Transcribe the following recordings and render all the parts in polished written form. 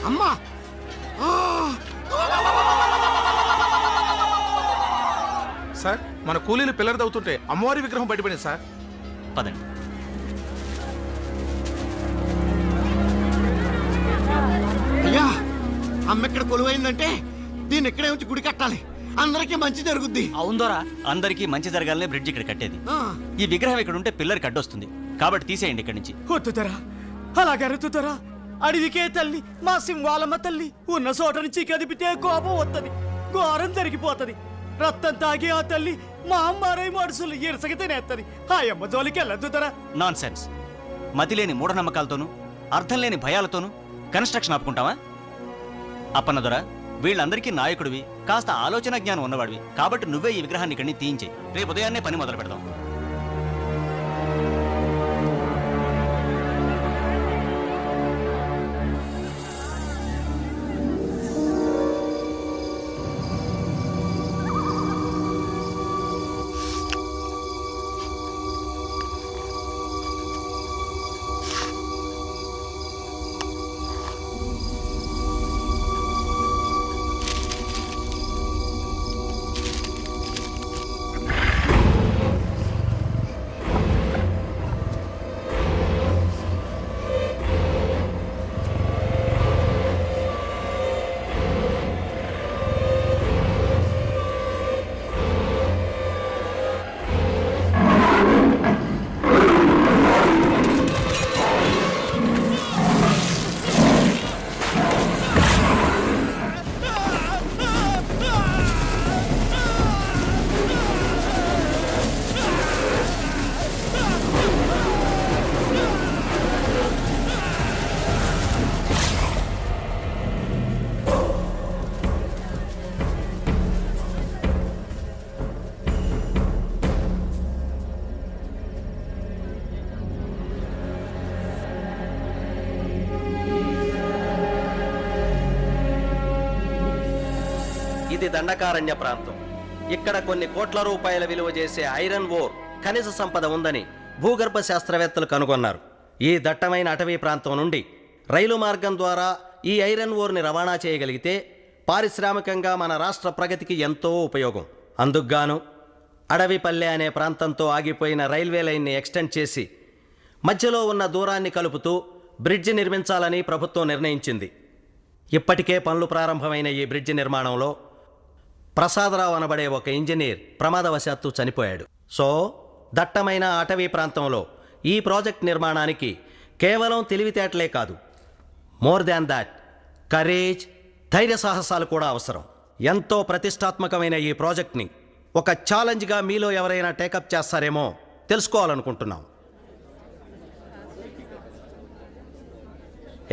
అమ్మా సార్ మన కూలీలు పిల్లలు తవ్వుతుంటే అమ్మవారి విగ్రహం బయటపడింది సార్. పదండి. అయ్యా అమ్మ ఇక్కడ కొలువైందంటే దీన్ని ఇక్కడే ఉంచి గుడి కట్టాలి, అందరికీ మంచి జరుగుద్ది. అవుందోరా, అందరికీ మంచి జరగాలనే బ్రిడ్జ్ ఇక్కడ కట్టేది. ఆ, ఈ విగ్రహం ఇక్కడ ఉంటే పిల్లలకి అడ్డొస్తుంది, కాబట్టి తీసేయండి ఇక్కడి నుంచి. వద్దుతరా, అలాగరుతుతరా. అడవికే తల్లి మా సింహాలమ్మ తల్లి ఉన్న చోట నుంచి కదిపితే కోపం వస్తుంది, ఘోరం జరిగిపోతుంది. రక్తం తాగి ఆ తల్లి మా అమ్మారై మనుషులు ఇరసక తినేస్తుంది. ఆ అమ్మ జోలికి వెళ్ళొద్దుతరా. Non sense. మతిలేని మూఢనమ్మకాలతోనూ అర్థం లేని భయాలతోనూ కన్స్ట్రక్షన్ ఆపుకుంటావా? అప్పన్నదొర, వీళ్ళందరికీ నాయకుడివి, కాస్త ఆలోచన జ్ఞానం ఉన్నవాడివి, కాబట్టి నువ్వే ఈ విగ్రహాన్ని ఇక్కడి నుంచి తీయించే. రేపు ఉదయాన్నే పని మొదలు పెడదాం. ఇది దండకారణ్య ప్రాంతం. ఇక్కడ కొన్ని కోట్ల రూపాయల విలువ చేసే ఐరన్ ఓర్ ఖనిజ సంపద ఉందని భూగర్భ శాస్త్రవేత్తలు కనుగొన్నారు. ఈ దట్టమైన అటవీ ప్రాంతం నుండి రైలు మార్గం ద్వారా ఈ ఐరన్ ఓర్ని రవాణా చేయగలిగితే పారిశ్రామికంగా మన రాష్ట్ర ప్రగతికి ఎంతో ఉపయోగం. అందుకుగాను అడవిపల్లె అనే ప్రాంతంతో ఆగిపోయిన రైల్వే లైన్ని ఎక్స్టెండ్ చేసి మధ్యలో ఉన్న దూరాన్ని కలుపుతూ బ్రిడ్జి నిర్మించాలని ప్రభుత్వం నిర్ణయించింది. ఇప్పటికే పనులు ప్రారంభమైన ఈ బ్రిడ్జి నిర్మాణంలో ప్రసాదరావు అనబడే ఒక ఇంజనీర్ ప్రమాదవశాత్తు చనిపోయాడు. సో దట్టమైన అటవీ ప్రాంతంలో ఈ ప్రాజెక్ట్ నిర్మాణానికి కేవలం తెలివితేటలే కాదు, మోర్ దాన్ దాట్ కరేజ్, ధైర్య సాహసాలు కూడా అవసరం. ఎంతో ప్రతిష్టాత్మకమైన ఈ ప్రాజెక్ట్ని ఒక ఛాలెంజ్గా మీలో ఎవరైనా టేకప్ చేస్తారేమో తెలుసుకోవాలనుకుంటున్నాం.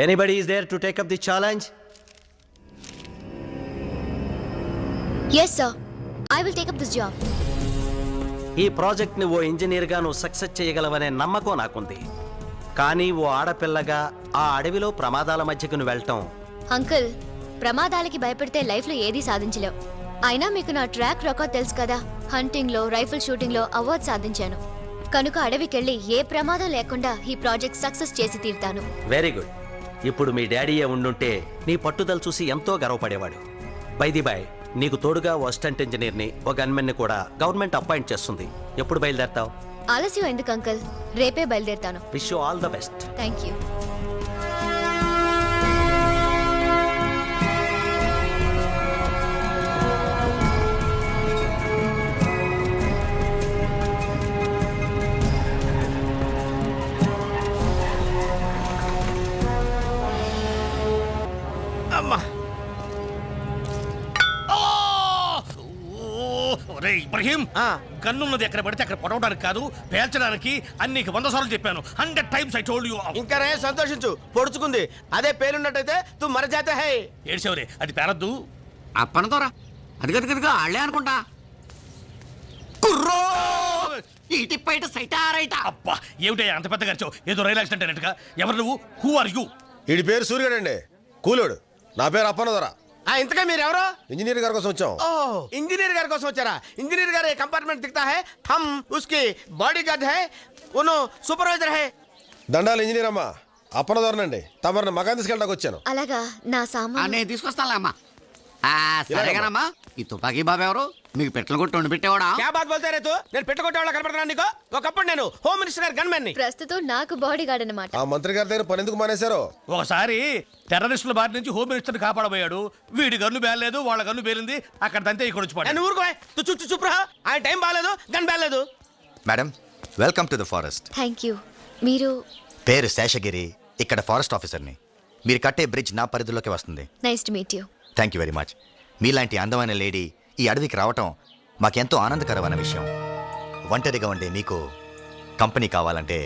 Anybody is there to take up the challenge? Yes, sir. I will take up this job. ఈ ప్రాజెక్ట్ని ఓ ఇంజనీర్గా నువ్వు సక్సెస్ చేయగలవనే నమ్మకం నాకుంది. కానీ ఓ ఆడపిల్లగా ఆ అడవిలో ప్రమాదాల మధ్యకు నువ్వు వెళ్ళటం... అంకుల్, ప్రమాదాలకి భయపడితే లైఫ్లో ఏదీ సాధించలేవు. అయినా మీకు నా ట్రాక్ రికార్డ్ తెలుసు కదా. హంటింగ్లో, రైఫిల్ షూటింగ్లో అవార్డు సాధించాను. కనుక అడవికెళ్ళి ఏ ప్రమాదం లేకుండా ఈ ప్రాజెక్ట్ సక్సెస్ చేసి తీరుతాను. Very good. ఇప్పుడు మీ డాడీయే ఉండుంటే నీ పట్టుదల చూసి ఎంతో గర్వపడేవాడు. బై ది బై, నీకు తోడుగా ఓ అసిస్టెంట్ ఇంజనీర్ని, ఒక గన్మెన్ని కూడా గవర్నమెంట్ అపాయింట్ చేస్తుంది. ఎప్పుడు బయలుదేరతావు? ఆలస్యం ఎందుకు అంకుల్, రేపే బయలుదేరుతాను. Wish you all the best. Thank you. Ibrahim, గన్నున్నది ఎక్కడ పడితే అక్కడ పొడవడానికి కాదు, పేల్చడానికి. అన్నికి 100 సార్లు చెప్పాను. 100 times I told you. ఇంకా రే సంతోషించు, పొడుచుకుంది. అదే పేలున్నట్టయితే తు మర జాతే హై. ఏడ్చేవరే, అది పేరద్దు. అప్పనతోరా, అది గదిగా ఆళ్లే అనుకుంటా. కుర్రో ఇటు బయట సైటా రైటా. అబ్బా, ఏమిటయ్యా అంత పెద్దగా అరిచావు? ఏదో రైలు యాక్సిడెంట్ అయినట్టుగా. ఎవరు నువ్వు? Who are you? వీడి పేరు సూర్యుడండి, కూలోడు. నా పేరు అప్పనదొర. ఇంతగా మీరెవరో? ఇంజనీర్ గారి కోసం వచ్చాం. ఓ, ఇంజనీర్ గారి కోసం వచ్చారా? ఇంజనీర్ గారు ఏ కంపార్ట్మెంట్ దిखता है, हम उसके बॉडीगार्ड है, उनो सुपरवाइजर है. దండాలు ఇంజనీర్ అమ్మా. అప్పన దొరనండి తమరిని మకాన్ తీసుకెళ్ళడానికి వచ్చాను. అలాగా నా సామాన్ నేను తీసుకొస్తానులే అమ్మా. సరేగానమ్మా, ఈ తుపాకీ బాబు ఎవరు? మీకు పెట్టలు కొట్టి వండి పెట్టేవాడా? క్యా బాత్ బోల్తే రే తూ? నేను పెట్టుకోవడం కనపడుతున్నా నీకు? ఒకప్పుడు నేను హోమ్ మినిస్టర్ గారి గన్మెన్ ని. ప్రస్తుతం నాకు బాడీ గార్డ్ అన్నమాట. ఆ మంత్రి గారి దగ్గర పని ఎందుకు మానేశారు? ఒకసారి టెర్రరిస్టుల బారి నుంచి హోమ్ మినిస్టర్ కాపాడబోయాడు. వీడి గన్ను బేలేదు, వాళ్ళ గన్ను బేలింది. అక్కడ దంతే ఇక్కడ వచ్చి పడ్డాడు. నేను ఊరుకో, తు చుచ్చు చుప్రా. ఆయన టైం బాగాలేదు, గన్ బాగాలేదు. Madam welcome to the forest. Thank you. మీరు? పేరు శేషగిరి, ఇక్కడ ఫారెస్ట్ ఆఫీసర్ని. మీరు కట్టే బ్రిడ్జ్ నా పరిధిలోకి వస్తుంది. Nice to meet you. Thank you very much. మీలాంటి అందమైన లేడీ ఈ అడవికి రావటం మాకెంతో ఆనందకరమైన విషయం. ఒంటరిగా ఉండే మీకు కంపెనీ కావాలంటే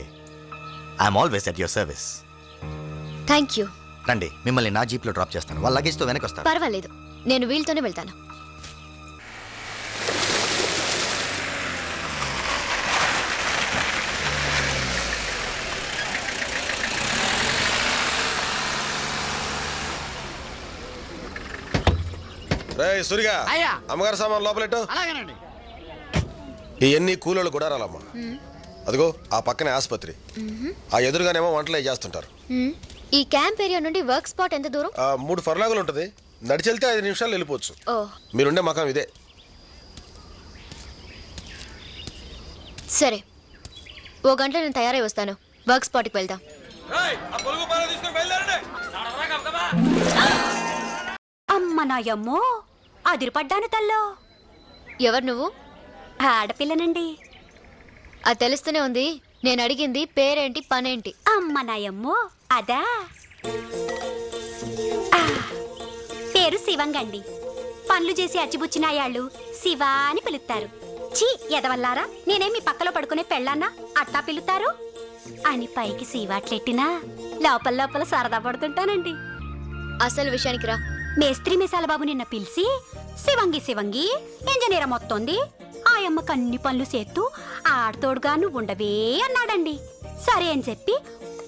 I'm always at your service. Thank you. రండి, మిమ్మల్ని నా జీప్లో డ్రాప్ చేస్తాను. వాళ్ళ లగేజ్తో వెనక్కి వస్తారు. పర్వాలేదు, నేను వీళ్ళతోనే వెళ్తాను. రే సూరిగా, అయ్యా. అమ్మగారి సామాన్ లోపలెట్టు. అలాగేనండి. ఇవన్నీ కూలోళ్ళు కూడా రాలమ్మా. అదిగో ఆ పక్కనే ఆసుపత్రి, ఆ ఎదురుగానేమో వంటలు చేస్తుంటారు. ఈ క్యాంప్ ఏరియా నుండి వర్క్ స్పాట్ ఎంత దూరం? 3 ఫర్లాగులు ఉంటుంది. నడిచెళ్తే 5 నిమిషాలు వెళ్ళిపోవచ్చు. ఓ, మీరుండే మకాం ఇదే. సరే, ఓ గంటలో నేను తయారై వస్తాను. వర్క్ స్పాట్కి వెళ్దాం. అమ్మ నాయమ్మో, అదిరిపడ్డాను తల్లో. ఎవరు నువ్వు? ఆడపిల్లనండి. అది తెలుస్తూనే ఉంది. నేను అడిగింది పేరేంటి, పనేంటి? అమ్మ నాయమ్మో, అదా ఆ, పేరు శివంగండి. పనులు చేసి అచ్చిబుచ్చినాయాళ్ళు శివ అని పిలుస్తారు. చీ ఎదవల్లారా, నేనేం మీ పక్కలో పడుకునే పెళ్ళాన్నా అట్టా పిలుతారు అని పైకి శివాట్లెట్టినా లోపల లోపల సరదా పడుతుంటానండి. అసలు విషయానికి రా. మేస్త్రి మిసాల బాబు నిన్న పిలిచి శివంగి శివంగి ఇంజనీర్ మొత్తంది ఆయమ్మ కన్ని పనులు చేస్తూ ఆడతోడుగా నువ్వు ఉండవే అన్నాడండి. సరే అని చెప్పి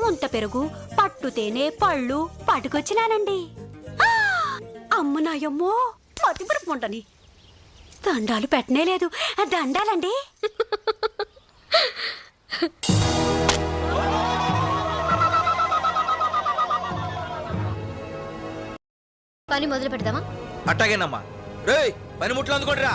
ముంత పెరుగు పట్టు తేనె పళ్ళు పట్టుకొచ్చినానండి. ఆ! అమ్మ నాయమ్మో, మతిమరుపు ఉండని దండాలు పెట్టనే లేదు. దండాలండి. పని మొదలు పెడదామా? అట్టాగేనమ్మా. రేయ్, పని ముట్లు అందుకోండి రా.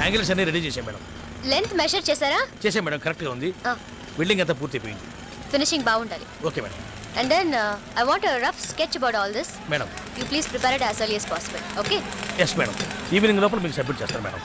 యాంగిల్స్ అన్ని రెడీ చేసాం మేడం. లెంత్ మెషర్ చేశారా? చేసాం మేడం, కరెక్ట్గా ఉంది. బిల్డింగ్ అంతా పూర్తయిపోయింది. ఫినిషింగ్ బాగుండాలి. Okay madam. And then I want a rough sketch about all this. Madam. You please prepare it as early as possible. Okay? Yes madam, evening లోపల మీకు submit చేస్తాను మేడం.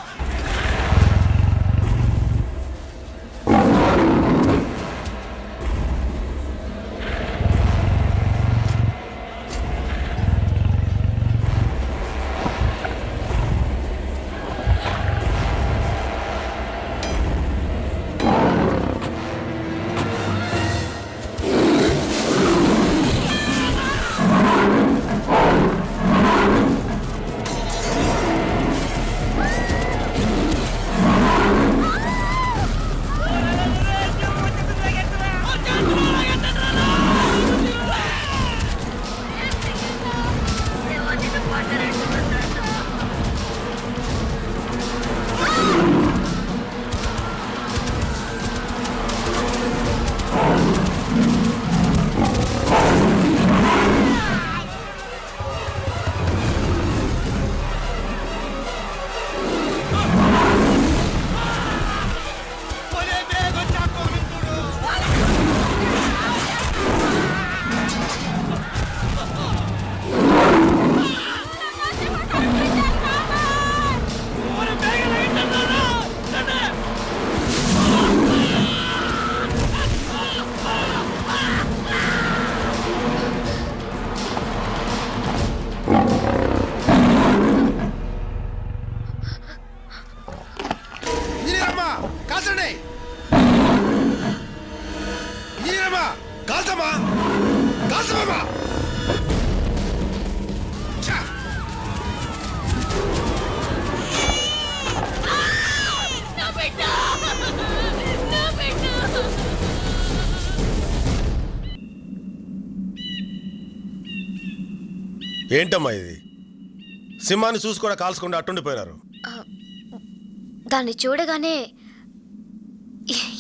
కాల్చమ్మా కాల్చమ్మా ఏంటమ్మా ఇది సింహాన్ని చూసి కూడా కాల్చకుండా అట్టుండిపోయినారు. దాన్ని చూడగానే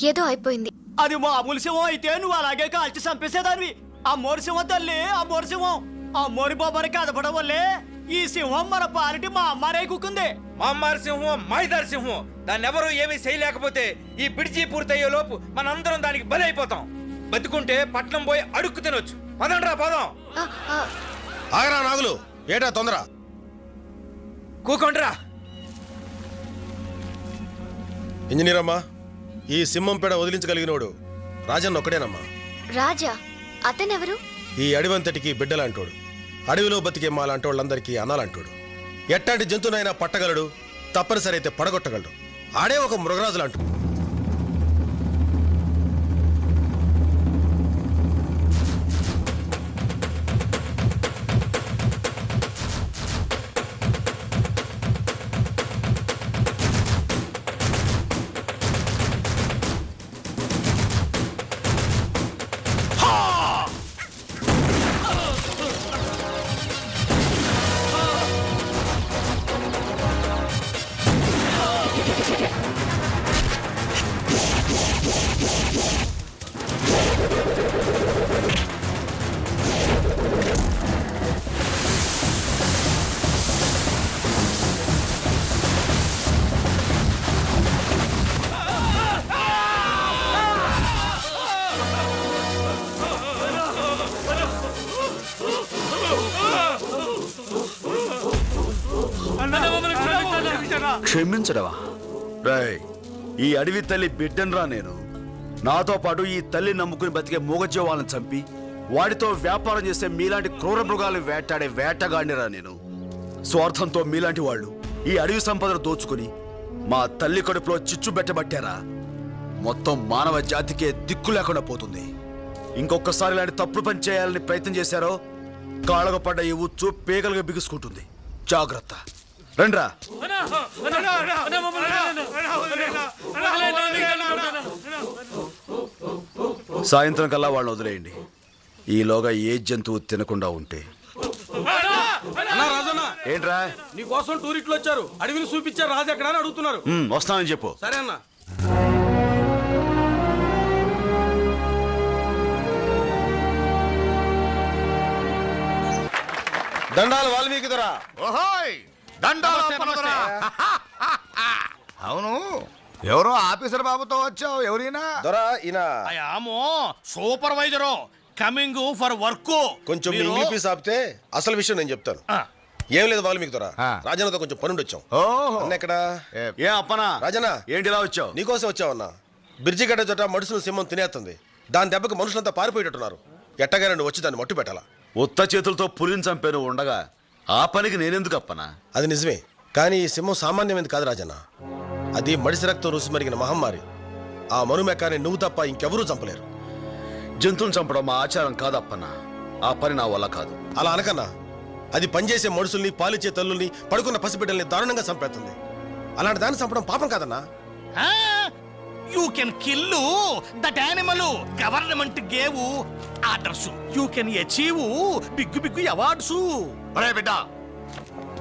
ఏదో అయిపోయింది. అది మామూలు సింహం అయితే నువ్వు అలాగే కాల్చి చంపేసేదానివి. ఆ మోరి సింహం తల్లి, ఆ మోరి సింహం, ఆ మోరి బాబారి కదపడం వల్లే ఈ సింహం మన పాలిటి మా అమ్మారే కుక్కుంది. మా అమ్మారి సింహం మాయిదారి సింహం. దాన్ని ఎవరు ఏమీ చేయలేకపోతే ఈ బిడిచి పూర్తయ్యే లోపు మనందరం దానికి బలి అయిపోతాం. బతుకుంటే పట్నం పోయి అడుక్కు తినొచ్చు. పదండ్రా పదం. ఆగరా నాగులు, ఏటా తొందర? కూకుండ్రా. ఇంజనీర్ అమ్మా, ఈ సింహం పేడ వదిలించగలిగినోడు రాజన్న ఒక్కడేనమ్మా. రాజా? అతనెవరు? ఈ అడవంతటికి బిడ్డలాంటోడు. అడవిలో బతికే మా లాంటి వాళ్ళందరికీ అనాలంటోడు. ఎట్టాంటి జంతువునైనా పట్టగలడు, తప్పనిసరి అయితే పడగొట్టగలడు. ఆడే ఒక మృగరాజు లాంటి. క్షమించడవా? రాయ్, ఈ అడవి తల్లి బిడ్డనరా నేను. నాతో పాటు ఈ తల్లి నమ్ముకుని బతికే మూగజీవాలను చంపి వాటితో వ్యాపారం చేసే మీలాంటి క్రూర మృగాలను వేటాడే వేటగాడినిరా నేను. స్వార్థంతో మీలాంటి వాళ్ళు ఈ అడవి సంపదను దోచుకుని మా తల్లి కడుపులో చిచ్చు పెట్టబట్టారా. మొత్తం మానవ జాతికే దిక్కు లేకుండా పోతుంది. ఇంకొకసారి ఇలాంటి తప్పుడు పని చేయాలని ప్రయత్నం చేశారో కాళ్ళకు పడ్డ ఈ ఉచ్చు పేగలుగా బిగుసుకుంటుంది. జాగ్రత్త. రండ్రా. సాయంత్రం కల్లా వాళ్ళని వదిలేయండి. ఈలోగా ఏ జంతువు తినకుండా ఉంటే. ఏంట్రా? నీకోసం టూరిస్టులు వచ్చారు. అడవిని చూపించారు. రాజు ఎక్కడ అని అడుగుతున్నారు. వస్తానని చెప్పు. సరే అన్న. దండాలు వాల్మీకి దొరా. ఓహోయ్, దండాలు అప్పన్నదొరా. అవును, ఎవరో ఆఫీసర్ బాబుతో వచ్చావు. ఎవరైనా? దొరా ఈయన అయామో సూపర్వైజరు కమింగ్ ఫర్ వర్క్. కొంచెం మీ ఇంగ్లీష్ ఆపితే అసలు విషయం నేను చెప్తాను. ఏం లేదు వాల్మీకి దొరా, రాజన్నతో కొంచెం పనుండి వచ్చాం. అన్న ఎక్కడ? ఏ అప్పనా? రాజన్న, ఏంటి ఇలా వచ్చావు? నీకోసం వచ్చావన్నా. బ్రిడ్జి గడ్డ చోట మడుసులు సింహం తినేస్తుంది. దాని దెబ్బకి మనుషులంతా పారిపోయేటట్టున్నారు. ఎట్టగానే నువ్వు వచ్చి దాన్ని మట్టు పెట్టాలా. ఉత్త చేతులతో పులిని చంపాను ఉండగా ఆ పనికి నేనెందుకు అప్పనా? అది నిజమే, కానీ ఈ సింహం సామాన్యమైనది కాదు రాజన్న. అది మడిసి రక్తం రుసి మరిగిన మహమ్మారి. ఆ మనుమెక్కాన్ని నువ్వు తప్ప ఇంకెవరూ చంపలేరు. జంతువుని చంపడం మా ఆచారం కాదప్పన్నా. ఆ పని నా వల్ల కాదు. అలా అనకన్నా. అది పనిచేసే మనుషుల్ని, పాలిచ్చే తల్లుల్ని, పడుకున్న పసిబిడ్డల్ని దారుణంగా చంపేస్తుంది. అలాంటి దాన్ని చంపడం పాపం కాదన్నా. You can kill that animal. Government gave orders. You can achieve big big awards. ఒరే బిడ్డ,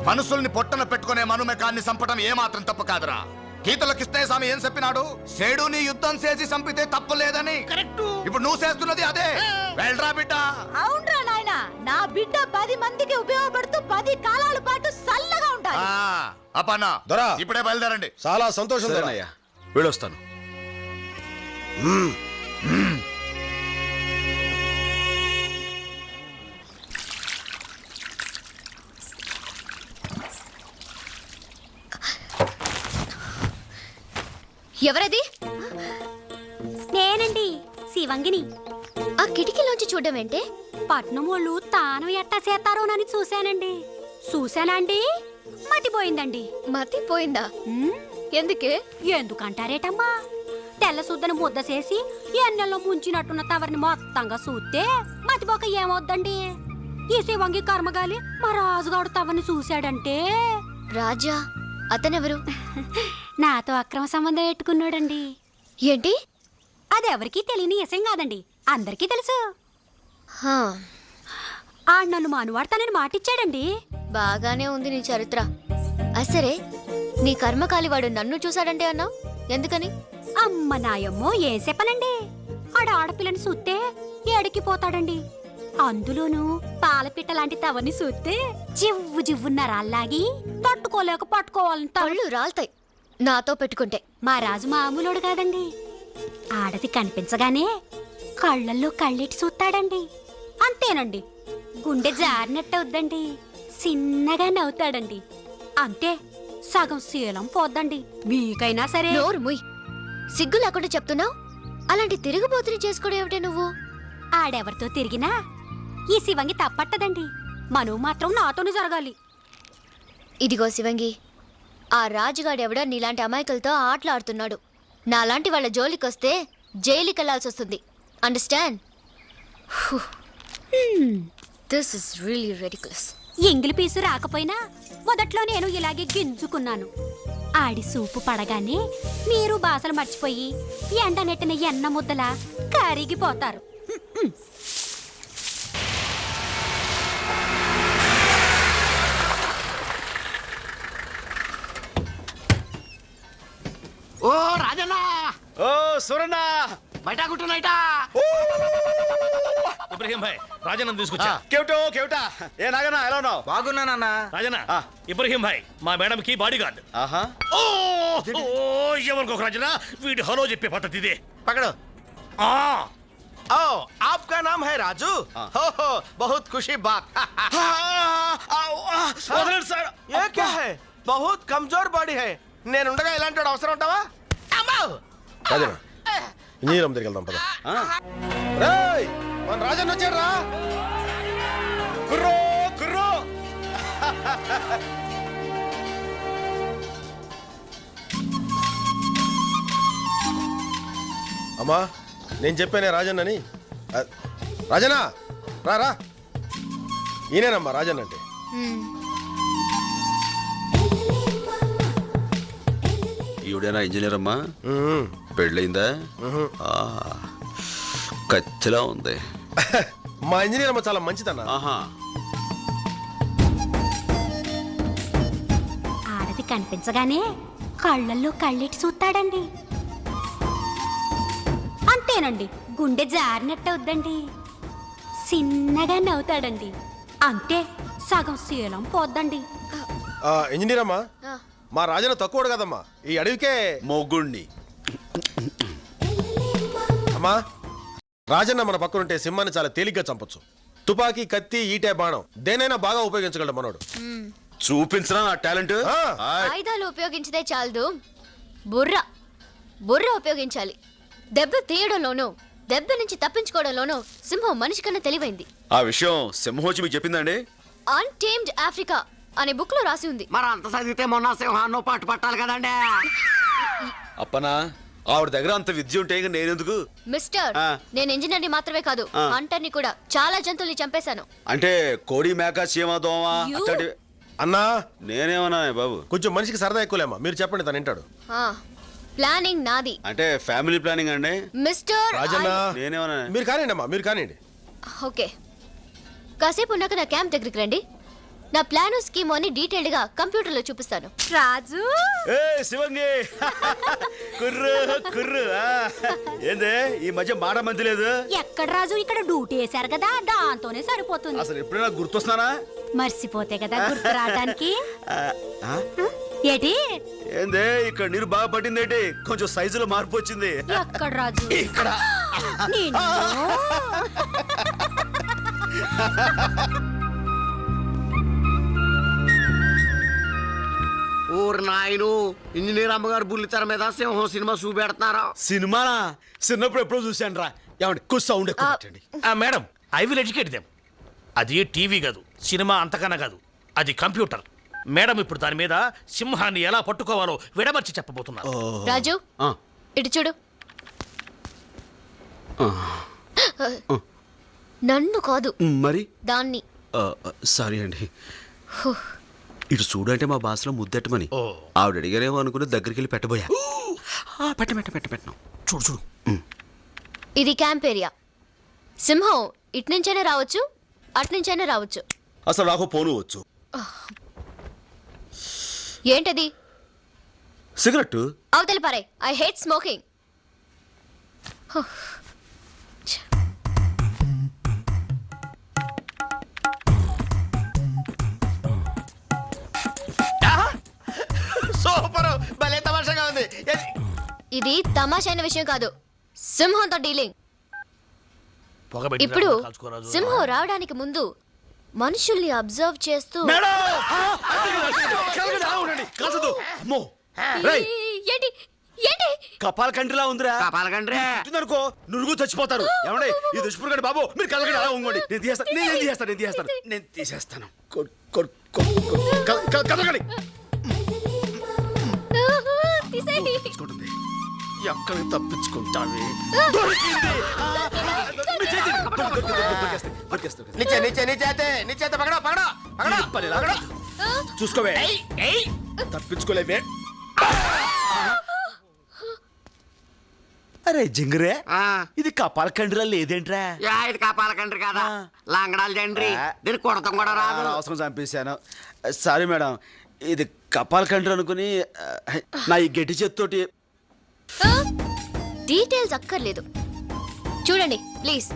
మనుషుల్ని పొట్టన పెట్టుకునే మనుమెకాన్ని చంపడం ఏమాత్రం తప్పు కాదురా. గీతలో కృష్ణయ్య ఏం చెప్పినాడు? సేడుని యుద్ధం చేసి చంపితే తప్పు లేదని. కరెక్ట్. ఇప్పుడు నువ్వు చేస్తున్నది అదే. వెళ్ళరా బిడ్డ. అవునరా నాయన, నా బిడ్డ 10 మందికి ఉపయోగపడుతూ 10 కాలాల పాటు చల్లగా ఉంటాయి. అప్పన్నా దొరా, ఇప్పుడే బయలుదేరండి. చాలా సంతోషం దొరా. సరేనయ్యా, వెళ్ళొస్తాను. ఎవరది? నేనండి, శివంగిని. ఆ కిటికీలోంచి చూడడం ఏంటే? పట్నం వాళ్ళు తాను ఎట్టా చేస్తారోనని చూశానండి. చూశానండి, మతిపోయిందండి. మతిపోయిందా? ఉమ్, ఎందుకే? ఎందుకంటారేటమ్మా? తెల్ల శుద్ధని ముద్ద చేసి ఎన్నెల్లో ముంచినట్టున్న తవరిని మొత్తంగా చూస్తే మతిపోక ఏమవుద్దండి? ఈ శివంగి కర్మగాలి మా రాజుగాడు తవరిని చూశాడంటే రాజా అతనెవరు? నాతో అక్రమ సంబంధం పెట్టుకున్నాడండి. ఏంటి? అదెవరికీ తెలియని విషయం కాదండి, అందరికీ తెలుసు. హా, ఆడు నన్ను మానువాడతానని మాటిచ్చాడండి. బాగానే ఉంది నీ చరిత్ర. అసరే నీ కర్మకాలి వాడు నన్ను చూశాడంటే అన్నావు, ఎందుకని? అమ్మ నాయమ్మో ఏం చెప్పనండి, ఆడ ఆడపిల్లని చూస్తే ఎడికిపోతాడండి. అందులోనూ పాలపిట్ట లాంటి తవని చూస్తే జివ్వు జివ్వున్న రాళ్ళాగి తట్టుకోలేక పట్టుకోవాలని తళ్ళు రాల్తాయి నాతో పెట్టుకుంటే. మా రాజు మామూలుడు కాదండి, ఆడది కనిపించగానే కళ్ళల్లో కళ్ళెట్టి చూస్తాడండి. అంతేనండి, గుండె జారినట్టవుద్దండి, చిన్నగా నవ్వుతాడండి. అంతే, సగం శీలం పోద్దండి. మీకైనా సరే. నోరు ముయ్, సిగ్గు లేకుండా చెప్తున్నావు. అలాంటి తిరుగుబోతుని చేసుకోవడం ఏమిటే నువ్వు? ఆడెవరితో తిరిగినా ఈ శివంగి తప్పట్టదండి, మనవు మాత్రం నాతోనే జరగాలి. ఇదిగో శివంగి, ఆ రాజుగాడెవడో నీలాంటి అమాయకులతో ఆటలాడుతున్నాడు. నాలాంటి వాళ్ళ జోలికొస్తే జైలుకి వెళ్లాల్సి వస్తుంది. Understand? This is really ridiculous. ఎంగిలి పీసు రాకపోయినా మొదట్లో నేను ఇలాగే గింజుకున్నాను. ఆడి సూపు పడగానే మీరు బాసలు మర్చిపోయి ఎండ నెట్టిన ఎన్న ముద్దలా కరిగిపోతారు. ఓ రాజన్న, ఓ సురన్నా, బయట కుట్టునైటా. ఇబ్రహీం భాయ్, రాజన్న తీసుకొచ్చా. కేవటా ఏ నాగన్నా ఎలా ఉన్నావు? బాగున్నానన్నా. రాజన్న, ఇబ్రహీం భాయ్ మా మేడం కి బాడీ గార్డ్. ఆహా, ఓ ఎవరికొక రాజన్న, వీడి హలో చెప్పే పద్ధతి ఇదే. పకడో. ఆ ओ आपका नाम है राजू? हो बहुत खुशी बात। వదలండి సార్. ये क्या है? बहुत कमजोर बॉडी है. నేనుండగా ఇలాంటి వాడు అవసరం ఉంటావా? రాజన్న ఇంజనీరం దగ్గరికి వెళ్దాం పద. రేయ్, మన రాజన్న వచ్చాడు రా. కుర్రో కుర్రో. అమ్మా నేను చెప్పానే రాజన్నని. రాజన్న రా రా, ఈయనేనమ్మా రాజన్న అంటే. ఈవిడేనా ఇంజనీర్ అమ్మా? మ్మ్. పెళ్ళయిందా? ఆ, కచ్చిలా ఉంది. మా ఇంజనీర్ అమ్మ చాలా మంచిదన్న. ఆహా, ఆడది కనిపించగానే కళ్ళల్లో కళ్ళెట్టి చూస్తాడండి. అంతేనండి, గుండె జారినట్టవుద్దండి, చిన్నగా నవ్వుతాడండి. అంతే, సగం శీలం పోద్దండి. ఇంజనీర్ అమ్మా, మా రాజన్న తక్కువడు కదమ్మా, ఈ అడవికే మొగ్గుణ్ణి. అమ్మా రాజన్న మన పక్కనుంటే సింహాన్ని చాలా తేలిగ్గా చంపొచ్చు. తుపాకీ, కత్తి, ఈటే, బాణం దేనైనా బాగా ఉపయోగించగలడు మనోడు. చూపించరా నా టాలెంట్. ఆయుధాలు ఉపయోగించితే చాలదు, బుర్ర ఉపయోగించాలి. దెబ్బ తీయడంలోనూ దెబ్బ నుంచి తప్పించుకోవడంలోనూ సింహం మనిషి కన్నా తెలివైంది. ఆ విషయం సింహోచి మీకు చెప్పిందండి? అన్టేమ్డ్ ఆఫ్రికా అనే బుక్ లో రాసి ఉంది. మరి అంత చదివితే మొన్న సింహాన్నో పాటు పట్టాలి కదండి. అప్పనా, ఆవిడ దగ్గర అంత విద్య ఉంటే ఇంక నేనెందుకు? మిస్టర్, నేను ఇంజనీర్ని మాత్రమే కాదు, హంటర్ని కూడా. చాలా జంతువుల్ని చంపేశాను. అంటే కోడి, మేక, చీమ, దోమ అట్లాంటి. అన్నా నేనేమన్నా బాబు? కొంచెం మనిషికి సరదా ఎక్కువలేమ్మా, మీరు చెప్పండి తను వింటాడు. ప్లానింగ్ నాది. అంటే ఫ్యామిలీ ప్లానింగ్ అండి. మిస్టర్ రాజన్న నేనేమన్నా? మీరు కానివ్వండి అమ్మా, మీరు కానివ్వండి. ఓకే, కాసేపు ఉన్నాక నా క్యాంప్ దగ్గరికి రండి. నా ప్లాన్ స్కీమ్ అని డీటెయిల్డ్ గా కంప్యూటర్ లో చూపిస్తాను. రాజు, ఏ శివంగి, కుర్రు కుర్రు. ఏందే ఈ మధ్య మాట మంది లేదు? ఎక్కడ రాజు, ఇక్కడ డ్యూటీ వేశారు కదా, దాంతోనే సరిపోతుంది. అసలు ఎప్పుడైనా గుర్తొస్తున్నానా? మర్చిపోతే కదా గుర్తు రావడానికి. ఏటి ఏందే ఇక్కడ నీరు బాగా పట్టిందేటి? కొంచెం సైజులో మార్పు వచ్చింది. ఎక్కడ రాజు? ఇక్కడ. నిన్ను. ఊరు నాయను, ఇంజనీర్ అమ్మగారు బుల్లితెర మీద సింహం సినిమా చూపెడుతున్నారా? సినిమానా? చిన్నప్పుడు ఎప్పుడో చూశాను రా. ఏమండి కొంచెం సౌండ్ ఎక్కువ పెట్టండి. Madam, I will educate them. అది టీవీ కాదు, సినిమా అంతకన్నా కాదు, అది కంప్యూటర్. మేడం ఇప్పుడు దాని మీద సింహాన్ని ఎలా పట్టుకోవాలో విడమర్చి చెప్పబోతున్నారు. రాజు, ఇటు చూడు. నన్ను కాదు, మరి దాన్ని. సారీ అండి. ఇటు చూడు అంటే మా భాషలో ముద్దెట్టమని ఆవిడ అడిగారేమో అనుకుని దగ్గరికి వెళ్ళి పెట్టబోయా. పెట్టను. చూడు చూడు. ఇది క్యాంప్ ఏరియా. సింహం ఇట్నుంచైనా రావచ్చు, అట్నుంచైనా రావచ్చు. అసలు నాకు పోను వచ్చు. ఏంటది? సిగరెట్. అవతలి పారే. I hate smoking. సూపర్, భలే తమాషాగా ఉంది. ఇది తమాషైన విషయం కాదు, సింహంతో డీలింగ్. ఇప్పుడు సింహం రావడానికి ముందు మనుషుల్ని అబ్జర్వ్ చేస్తూ అమ్మో ఏంటి ఏంటి కపాల కంట్రీలా ఉందిరా. అనుకో నురుగు చచ్చిపోతారు. ఏమండి ఈ దుష్పురుగండి బాబు, మీరు కలగండి అలా ఉంగండి. నేను తీసేస్తాను. కలగండి. తీసేయ్. ఎక్కడికి తప్పించుకుంటావి? చూసుకోవే, తప్పించుకోలేవే. అరే జింగరే, ఇది కపాల కండ్రిలా లేదేంట్రా? ఇది కాపాల కండ్రి కదా, లాంగడాలు జండ్రి. దీన్ని కొడతాం కూడా రాదు. అవసరం చంపేశాను. సారీ మేడం, ఇది కపాల కండ్రి అనుకుని నా ఈ గట్టి చేత్తోటి. డీటెయిల్స్ అక్కర్లేదు, చూడండి ప్లీజ్.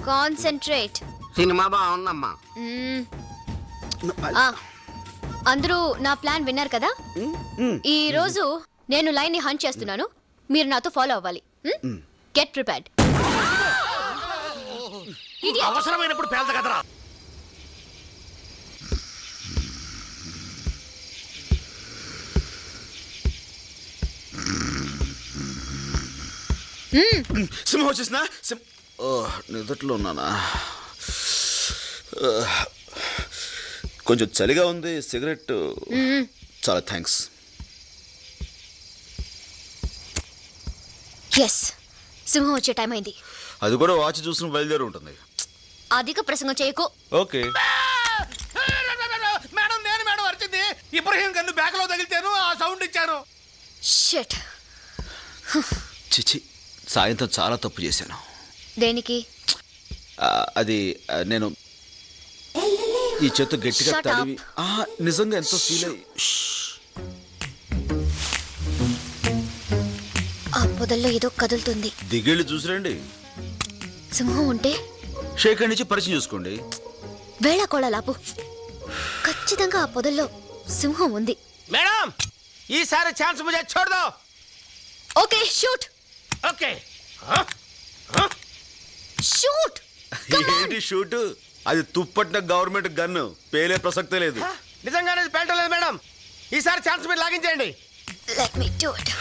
కాన్సంట్రేట్. సినిమా బాగుందమ్మా. అందరూ నా ప్లాన్ విన్నారు కదా? ఈ రోజు నేను లైన్ ని హంట్ చేస్తున్నాను, మీరు నాతో ఫాలో అవ్వాలి. Get prepared. అవసరమైనప్పుడు పేల్త కదరా. సింహం వచ్చేసిన నిదట్లో ఉన్నానా? కొంచెం చలిగా ఉంది. సిగరెట్. చాలా థ్యాంక్స్. ఎస్, సింహం వచ్చే టైం అయింది. అది కూడా వాచ్ చూసిన బయలుదేరి ఉంటుంది. అధిక ప్రసంగం చేయకు. ఓకే. మేడం నేను మేడం అరిచింది. ఇబ్రహీం గన్ను బ్యాక్ లో తగిలితేను ఆ సౌండ్ ఇచ్చాను. షిట్. చిచి, సాయంత్రం చాలా తప్పు చేశాను. దేనికి? అది నేను ఈ చేత్తో గట్టిగా Shut తడివి. నిజంగా ఎంతో ఫీల్ అయ్యి. ఆ పొదల్లో ఏదో కదులుతుంది. దిగేళ్ళు చూసిరండి. సింహం ఉంటే షేక్ నుంచి పరిచయం చూసుకోండి. వేళ కోళలాపు. ఖచ్చితంగా ఆ పొదల్లో సింహం ఉంది. మేడం ఈసారి ఛాన్స్ ముజే छोड़ दो. Okay, shoot. Okay shoot. ఏంటి షూట్? అది తుప్పట్టిన గవర్నమెంట్ గన్ను, పేలే ప్రసక్తే లేదు. నిజంగానే పేల్టలేదు మేడం. ఈసారి ఛాన్స్ మీరు లాగించేయండి. Let me do it.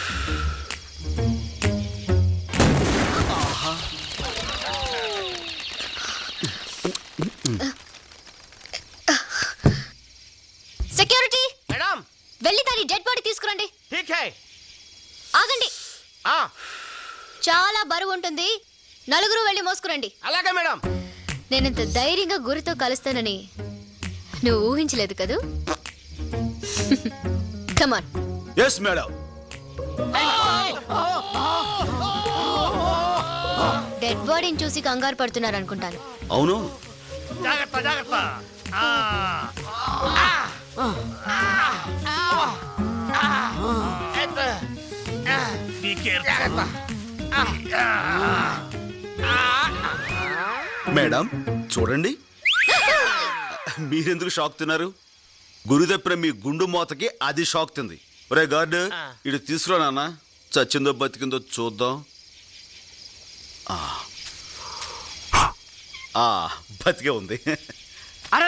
Security madam వెళ్ళి దాని డెడ్ బాడీ తీసుకురండి. ఠీక్ హై. ఆగండి. చాలా బరువు ఉంటుంది, నలుగురు వెళ్ళి మోసుకురండి. అలాగే మేడం. నేనింత ధైర్యంగా గురితో కలుస్తానని నువ్వు ఊహించలేదు కదూ? కమాన్. Yes madam. డెడ్ బాడీని చూసి కంగారు పడుతున్నారు అనుకుంటాను. అవును. జాగ్రత్త జాగ్రత్త. Be careful. మేడం చూడండి, మీరెందుకు షాక్ తిన్నారు? గురి తప్పిన మీ గుండు మోతకి అది షాక్ తింది. ఒరే గార్డ్, ఇటు తీసుకురా నాన్న, చచ్చిందో బతికిందో చూద్దాం. బతికే ఉంది. అరే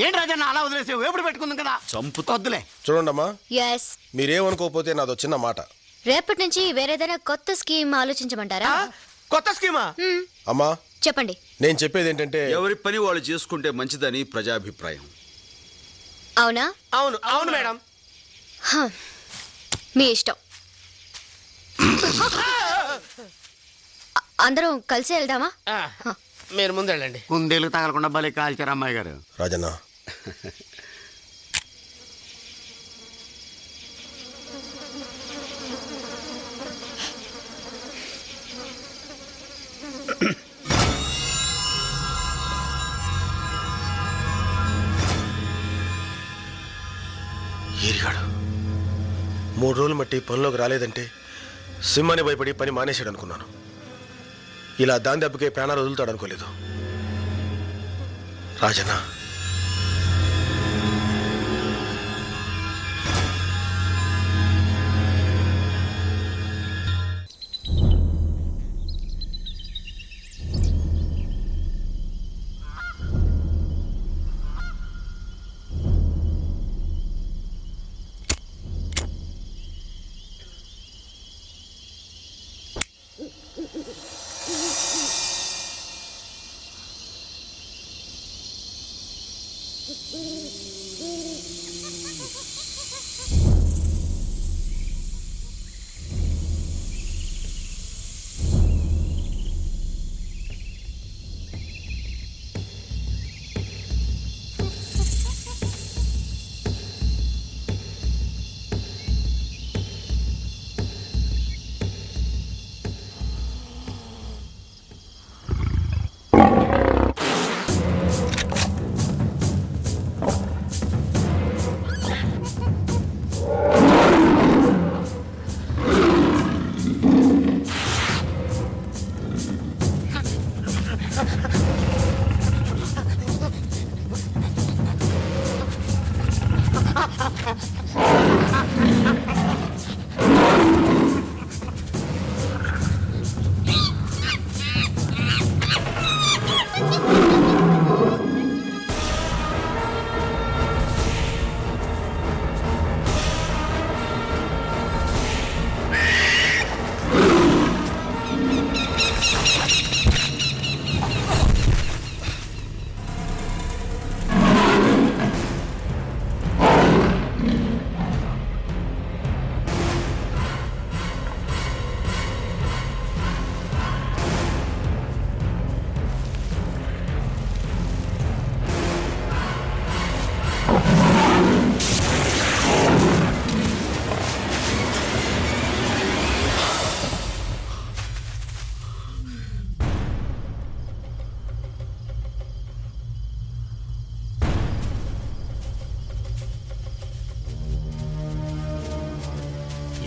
ఏంటి రాజన్న అలా వదిలేసావు? ఎప్పుడు పెట్టుకుందాం కదా. చంపుతా. వద్దులే. చూడండమ్మా, ఎస్. మీరేమనుకోకపోతే నాదో చిన్న మాట. రేపటి నుంచి వేరేదైనా కొత్త స్కీమ్ ఆలోచించమంటారా? కొత్త స్కీమా? అమ్మా చెప్పండి. నేను చెప్పేది ఏంటంటే, ఎవరి పని వాళ్ళు చేసుకుంటే మంచిదని ప్రజాభిప్రాయం. అవునా? అవును అవును మేడం. మీ ఇష్టం. అందరం కలిసి వెళ్దామా? మీరు ముందెళ్ళండి. కుందేలు తగలకుండా బలి కాల్చారు అమ్మాయి గారు. రాజన్న ఈరిగాడు 3 రోజులు మట్టి పనిలోకి రాలేదంటే సింహాన్ని భయపడి పని మానేశాడు అనుకున్నాను. ఇలా దాని దెబ్బకే ప్రాణాలు వదులుతాడు అనుకోలేదు. రాజన్న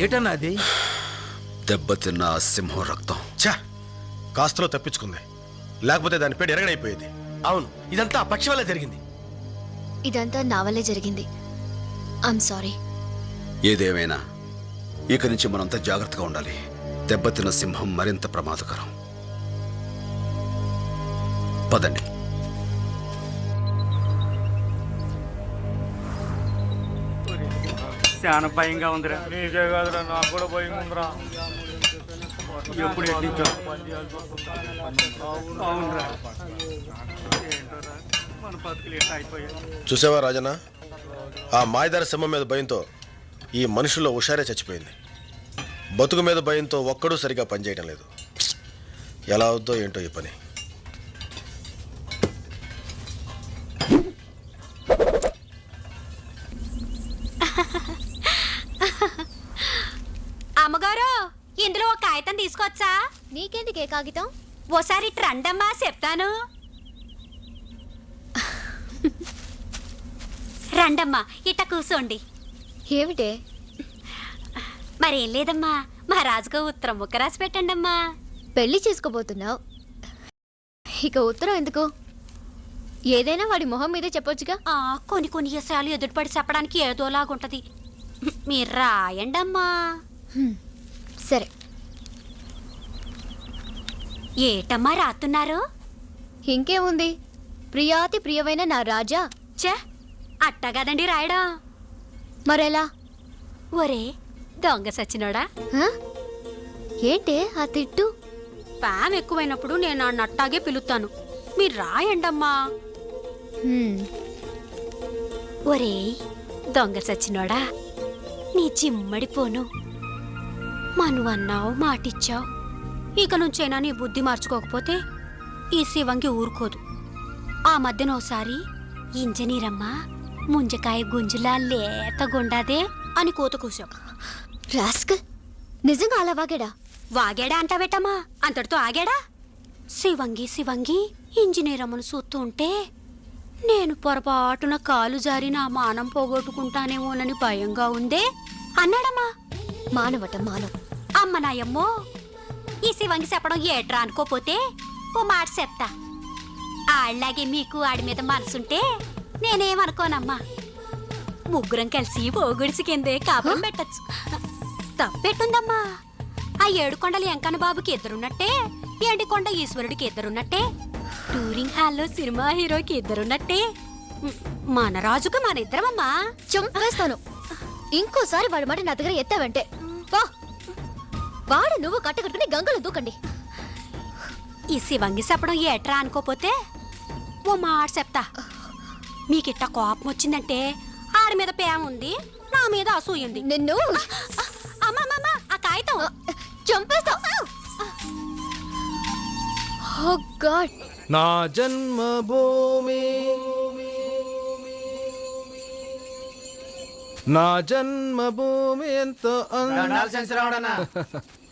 ఏటన్నా అది? దెబ్బతిన్న ఆ సింహం రక్తం. ఛా కాస్తలో తప్పించుకుంది, లేకపోతే దాని పేరు ఎరగడైపోయేది. అవును, ఇదంతా ఆ పక్షి వల్ల జరిగింది. ఇదంతా నా వల్లే జరిగింది. I'm sorry. ఏదేమైనా ఇక నుంచి మనంతా జాగ్రత్తగా ఉండాలి. దెబ్బతిన్న సింహం మరింత ప్రమాదకరం. పదండి. చాలా భయంగా ఉందిరా. నీకే కాదురా, నాకు కూడా భయం ఉందిరా. ఎప్పుడు అవునరా, మన బతుకులు ఎట్లా అయిపోయాయి. చూసావా రాజన్న, ఆ మాయదారి సింహం మీద భయంతో ఈ మనుషుల్లో హుషారే చచ్చిపోయింది. బతుకు మీద భయంతో ఒక్కడూ సరిగా పనిచేయడం లేదు. ఎలా అవుద్దో ఏంటో ఈ పని. అమ్మగారు, ఇందులో ఒక కాగితం తీసుకొచ్చా? నీకెందుకే కాగితం? ఓసారి ట్రండమ్మా చెప్తాను. రండమ్మా, ఇట్ట కూర్చోండి. ఏమిటే? మరేం లేదమ్మా, మా రాజుకు ఉత్తరం ముక్క రాసి పెట్టండి అమ్మా. పెళ్లి చేసుకోబోతున్నావు, ఇక ఉత్తరం ఎందుకు? ఏదైనా వాడి మొహం మీదే చెప్పొచ్చుగా. కొన్ని కొన్ని విషయాలు ఎదుటిపడి చెప్పడానికి ఏదోలాగుంటది. మీరు రాయండమ్మా. సరే. ఏటమ్మా రాస్తున్నారు? ఇంకేముంది, ప్రియాతి ప్రియమైన నా రాజా. చే అట్టగదండి రాయడం. మరెలా? ఒరే దొంగ సచ్చినోడా. ఏంటే ఆ తిట్టు? పామ్ ఎక్కువైనప్పుడు నేను ఆ నట్టాగే పిలుస్తాను. మీరు రాయండమ్మా. ఒరే దొంగ సచ్చినోడా, నీ చిమ్మడిపోను మను అన్నావు మాటిచ్చావు. ఇక నుంచైనా నీ బుద్ధి మార్చుకోకపోతే ఈ శివంగి ఊరుకోదు. ఆ మధ్యన ఓసారి ఇంజనీరమ్మ ముంజకాయ గుంజులా లేతగుండాదే అని కూత కూసావు. రాస్కల్, నిజంగా అలా వాగాడా? వాగాడా అంటావేటమ్మా, అంతటితో ఆగాడా? శివంగి శివంగి ఇంజనీరమ్మను చూస్తూ ఉంటే నేను పొరపాటున కాలు జారి నా మానం పోగొట్టుకుంటానేమోనని భయంగా ఉందే అన్నాడమ్మా. మానవట మానవ. అమ్మ నాయమ్మో, ఈ శివంగి చెప్పడం ఏట్రా అనుకోపోతే ఓ మాట చెప్తా. ఆళ్ళలాగే మీకు ఆడి మీద మనసుంటే నేనేమనుకోనమ్మా. ముగ్గురం కలిసి ఓగుడిసి కిందే కాపురం పెట్టచ్చు. తప్పెట్టుందమ్మా. ఆ 7 కొండల ఎంకన్న బాబుకి ఇద్దరున్నట్టే, ఎండికొండ ఈశ్వరుడికి ఇద్దరున్నట్టే, టూరింగ్ హాల్లో సినిమా హీరోకి ఇద్దరున్నట్టే, మన రాజుకు మన ఇద్దరమమ్మా. చంపేస్తాను. ఇంకోసారి వాడి మాట నా దగ్గర ఎత్తావంటే వా, వాడు నువ్వు కట్టకట్టుకుని గంగలో దూకండి. ఈ శివంగి చెప్పడం ఏట్రా అనుకోపోతే ఓ మాట చెప్తా. మీకిట్ట కోపం వచ్చిందంటే ఆడి మీద ప్రేమ ఉంది, నా మీద అసూయింది. నిన్ను అమ్మమ్మమ్మ, ఆ కాగితం చంపేస్తా. ఓ గాడ్. నా జన్మభూమి, నా జన్మభూమి ఎంతో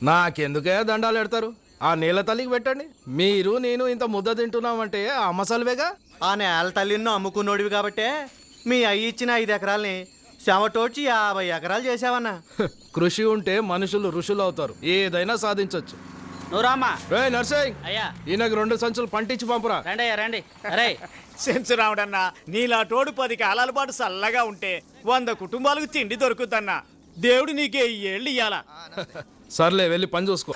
నాకెందుకే దండాలు పెడతారు? ఆ నీళ్ళ తల్లికి పెట్టండి. మీరు నేను ఇంత ముద్ద తింటున్నామంటే ఆ మసాలువేగా. ఆ నేల తల్లిని అమ్ముకున్నోడివి కాబట్టే మీ అయ్యి ఇచ్చిన 5 ఎకరాల్ని శవటోడ్చి 50 ఎకరాలు చేసావన్నా. కృషి ఉంటే మనుషులు ఋషులు అవుతారు, ఏదైనా సాధించవచ్చు. నువ్వు రామ్మా. రే నర్సింగ్, అయ్యా ఈయనకు 2 సంచులు పంటించి పంపురా. రండి అయ్యా రండి. అరే సెన్స్ రావడన్నా, నీలా తోడు 10 కాలాల పాటు చల్లగా ఉంటే 100 కుటుంబాలకు తిండి దొరుకుద్దన్నా. దేవుడు నీకే ఈ ఏళ్ళు ఇయ్యాలా. సర్లే వెళ్ళి పని చూసుకో.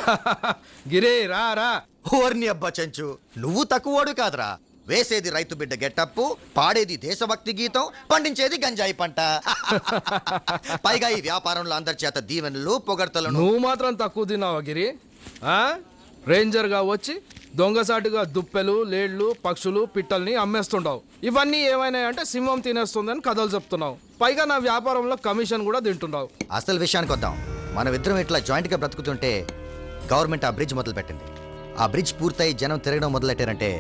గిరే రా రా. ఓర్ని అబ్బా చెంచు, నువ్వు తక్కువోడు కాదురా. వేసేది రైతు బిడ్డ గెట్టప్పు, పాడేది దేశభక్తి గీతం, పండించేది గంజాయి పంట. పైగా ఈ వ్యాపారంలో అందరి చేత దీవెనలు పొగడ్తలను. నువ్వు మాత్రం తక్కువ తిన్నావా గిరి? ఆ? రేంజర్గా వచ్చి దొంగసాటుగా దుప్పెలు, లేళ్లు, పక్షులు, పిట్టల్ని అమ్మేస్తుంటావు. ఇవన్నీ ఏమైనా అంటే సింహం తినేస్తుందని కథలు చెప్తున్నావు. పైగా నా వ్యాపారంలో కమిషన్ కూడా తింటున్నావు. అసలు విషయానికి వద్దాం. మనం ఇద్దరం ఇట్లా జాయింట్గా బ్రతుకుతుంటే గవర్నమెంట్ ఆ బ్రిడ్జ్ మొదలు పెట్టింది. ఆ బ్రిడ్జ్ పూర్తయి జనం తిరగడం మొదలెట్టారంటే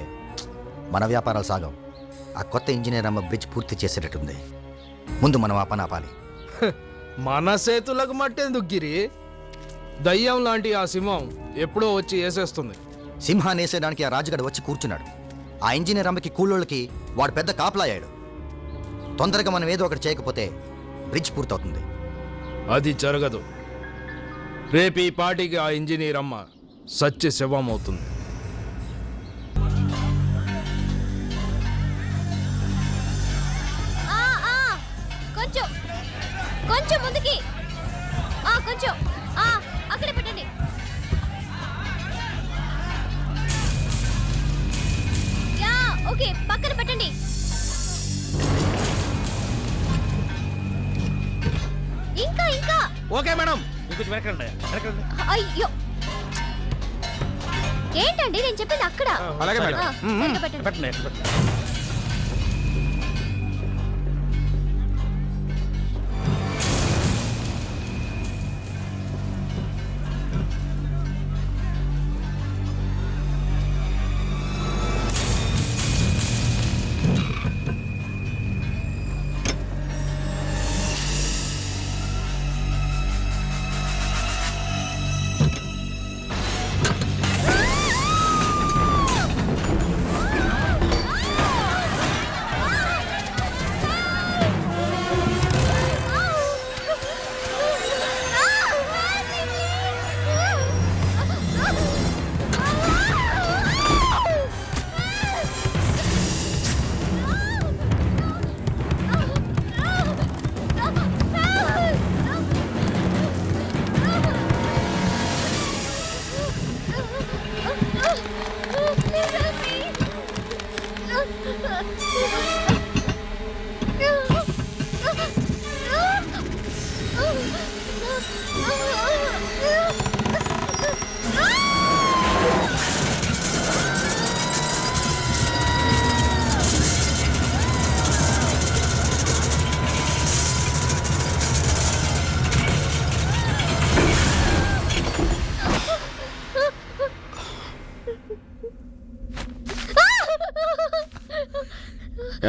మన వ్యాపారాలు సాగం. ఆ కొత్త ఇంజనీర్ అమ్మ బ్రిడ్జ్ పూర్తి చేసేటట్టుంది. ముందు మనం ఆ పని ఆపాలి. మన చేతులకు మట్టేందుకు గిరి? దయ్యం లాంటి ఆ సింహం ఎప్పుడో వచ్చి వేసేస్తుంది. సింహాన్ని వేసేయడానికి ఆ రాజుగాడు వచ్చి కూర్చున్నాడు. ఆ ఇంజనీర్ అమ్మకి కూలోళ్ళకి వాడు పెద్ద కాపలాయాడు. తొందరగా మనం ఏదో ఒకటి చేయకపోతే బ్రిడ్జ్ పూర్తవుతుంది. అది జరగదు. రేపు ఈ పార్టీకి ఆ ఇంజనీర్ అమ్మ సత్య శవం అవుతుంది. కొంచెం కొంచెం ముందుకి. కొంచెం అక్కడే పెట్టండి. యా ఓకే, పక్కన పెట్టండి. ఇంకా ఇంకా. ఓకే మేడం, ఇంకొంచెం వెనకండి. అయ్యో, ఏంటండి నేను చెప్పింది అక్కడ. అలాగే మేడం. సరిగ్గా పెట్టండి. పెట్టండి.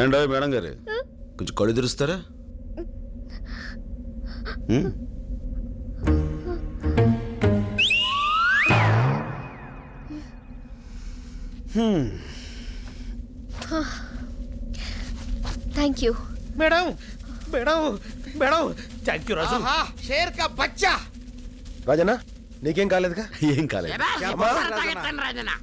ఏంటో మేడం గారు కొంచెం కళ్ళు తెరుస్తారా? ఉమ్? Thank you. Madam madam madam thank you Raju. షేర్ కా బచ్చా. రాజన్న నీకేం కాలేదుగా? ఏం కాలేదు. రాజనా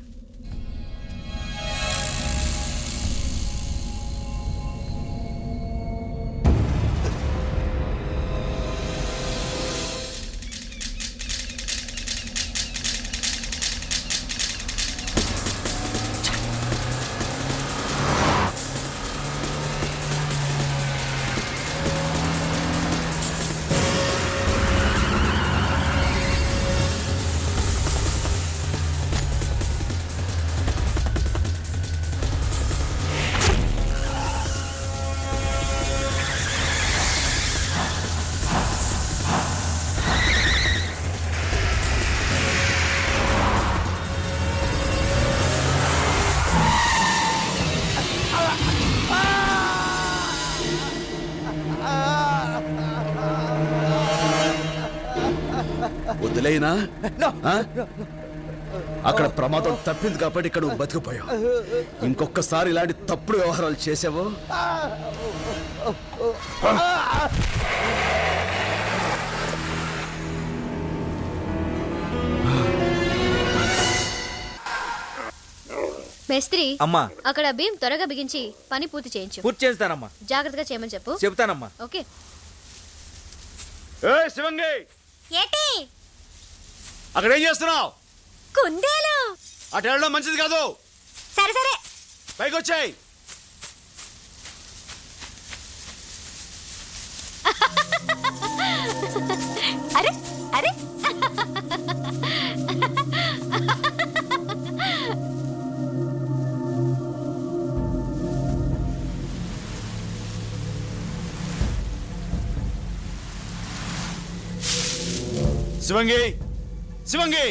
వదిలేనా? ఆ? అక్కడ ప్రమాదం తప్పింది కాబట్టి ఇక్కడ నువ్వు బతికిపోయావు. ఇంకొకసారి ఇలాంటి తప్పుడు వ్యవహారాలు చేసావో మేస్త్రి, అమ్మా అక్కడ భీమ్ త్వరగా బిగించి పని పూర్తి చేయించు. పూర్తి చేస్తానమ్మా. జాగ్రత్తగా చేయమని చెప్పు. చెబుతానమ్మా. ఓకే. శివంగి, ఏటి అక్కడ ఏం చేస్తున్నావు? కుందేలు. అటు వెళ్ళడం మంచిది కాదు. సరే సరే. పైకి వచ్చాయి. అరే అరే శివంగి, శివంగి,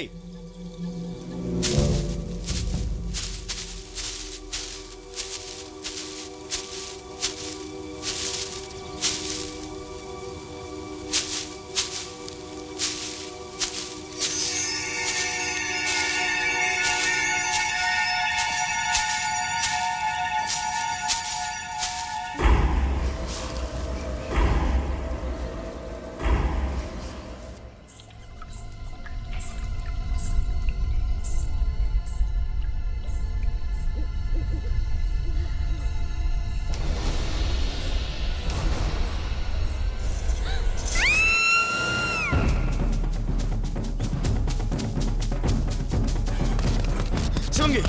శివంగి,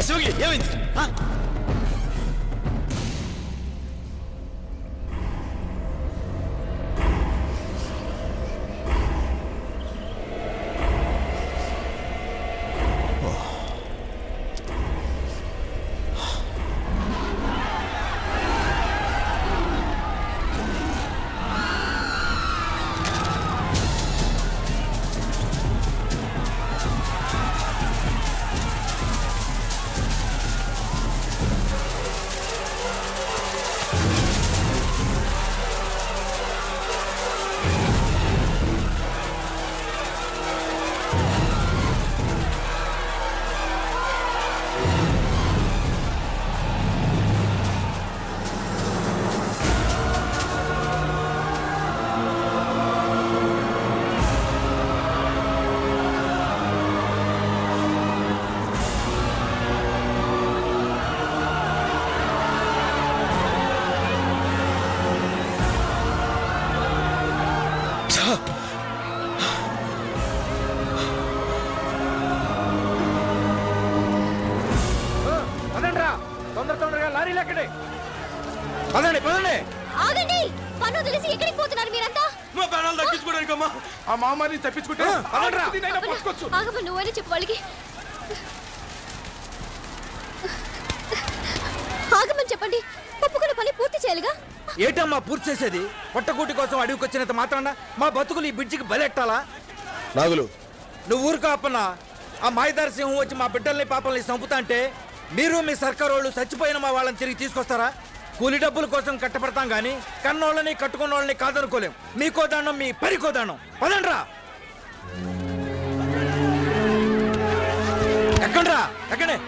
శివంగి ఏమైంది? పదండి పదండి. ఆగండి. పన్ను తెలిసి ఎక్కడికి పోతున్నారు మీరంతా? మా ప్రాణాలు దక్కించుకోవడానికమ్మా. ఆ మామాని తప్పించుకుంటే పట్టుకోవచ్చు. ఆగమని నువ్వని చెప్పు వాళ్ళకి. ఆగమని చెప్పండి. ఒప్పుకున్న పని పూర్తి చేయాలిగా. ఏటమ్మా పూర్తి చేసేది? పొట్టకూటి కోసం అడవికి వచ్చినంత మాత్రాన మా బతుకులు ఈ బ్రిడ్జికి బలెట్టాలా? నాగులు, నువ్వు ఊరుకో అప్పన్నా. ఆ మాయదారి సింహం వచ్చి మా బిడ్డల్ని పాపల్ని చంపుతా అంటే మీరు మీ సర్కారు వాళ్ళు చచ్చిపోయిన మా వాళ్ళని తిరిగి తీసుకొస్తారా? కూలి డబ్బుల కోసం కట్టపడతాం గాని కన్నోళ్ళని కట్టుకున్న వాళ్ళని కాదనుకోలేం. మీకో దానం, మీ పరికో దానం. పదండ్రా, ఎక్కండ్రా, ఎక్కడే.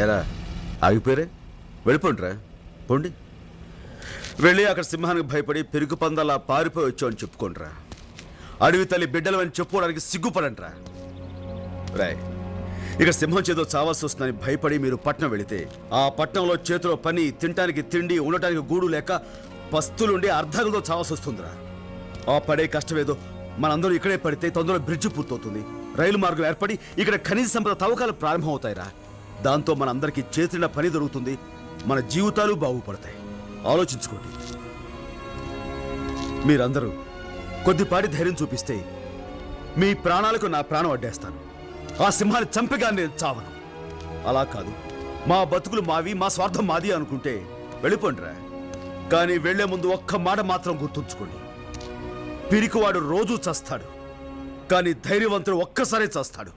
ఏరా ఆగిపోయారే, వెళ్ళిపోండిరా, పోండి. వెళ్ళి అక్కడ సింహానికి భయపడి పెరుగు పందాలా పారిపోయి వచ్చామని చెప్పుకోండిరా. అడవి తల్లి బిడ్డలమని చెప్పుకోవడానికి సిగ్గుపడండిరా. రాయ్, ఇక సింహం చేతో చావాల్సి వస్తుందని భయపడి మీరు పట్నం వెళితే ఆ పట్నంలో చేతిలో పని, తినటానికి తిండి, ఉండటానికి గూడు లేక పస్తులుండి అర్ధాలతో చావాల్సి వస్తుందిరా. ఆ పడే కష్టమేదో మనందరూ ఇక్కడే పడితే తొందరలో బ్రిడ్జ్ పూర్తవుతుంది, రైలు మార్గం ఏర్పడి ఇక్కడ ఖనిజ సంపద తవ్వకాలు ప్రారంభమవుతాయిరా. దాంతో మనందరికీ చేతిన పని దొరుకుతుంది, మన జీవితాలు బాగుపడతాయి. ఆలోచించుకోండి. మీరందరూ కొద్దిపాటి ధైర్యం చూపిస్తే మీ ప్రాణాలకు నా ప్రాణం అడ్డేస్తాను. ఆ సింహాన్ని చంపగా నేను చావను. అలా కాదు, మా బతుకులు మావి, మా స్వార్థం మాది అనుకుంటే వెళ్ళిపోండిరా. కానీ వెళ్లే ముందు ఒక్క మాట మాత్రం గుర్తుంచుకోండి. పిరికివాడు రోజూ చస్తాడు, కానీ ధైర్యవంతుడు ఒక్కసారే చస్తాడు.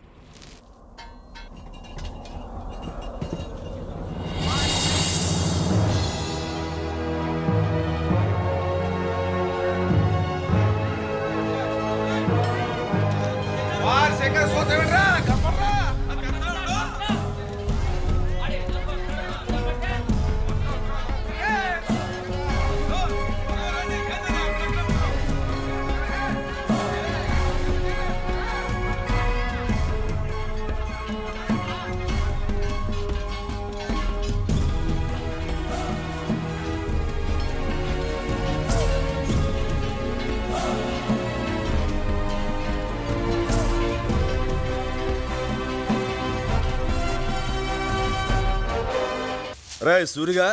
రే సూరిగా,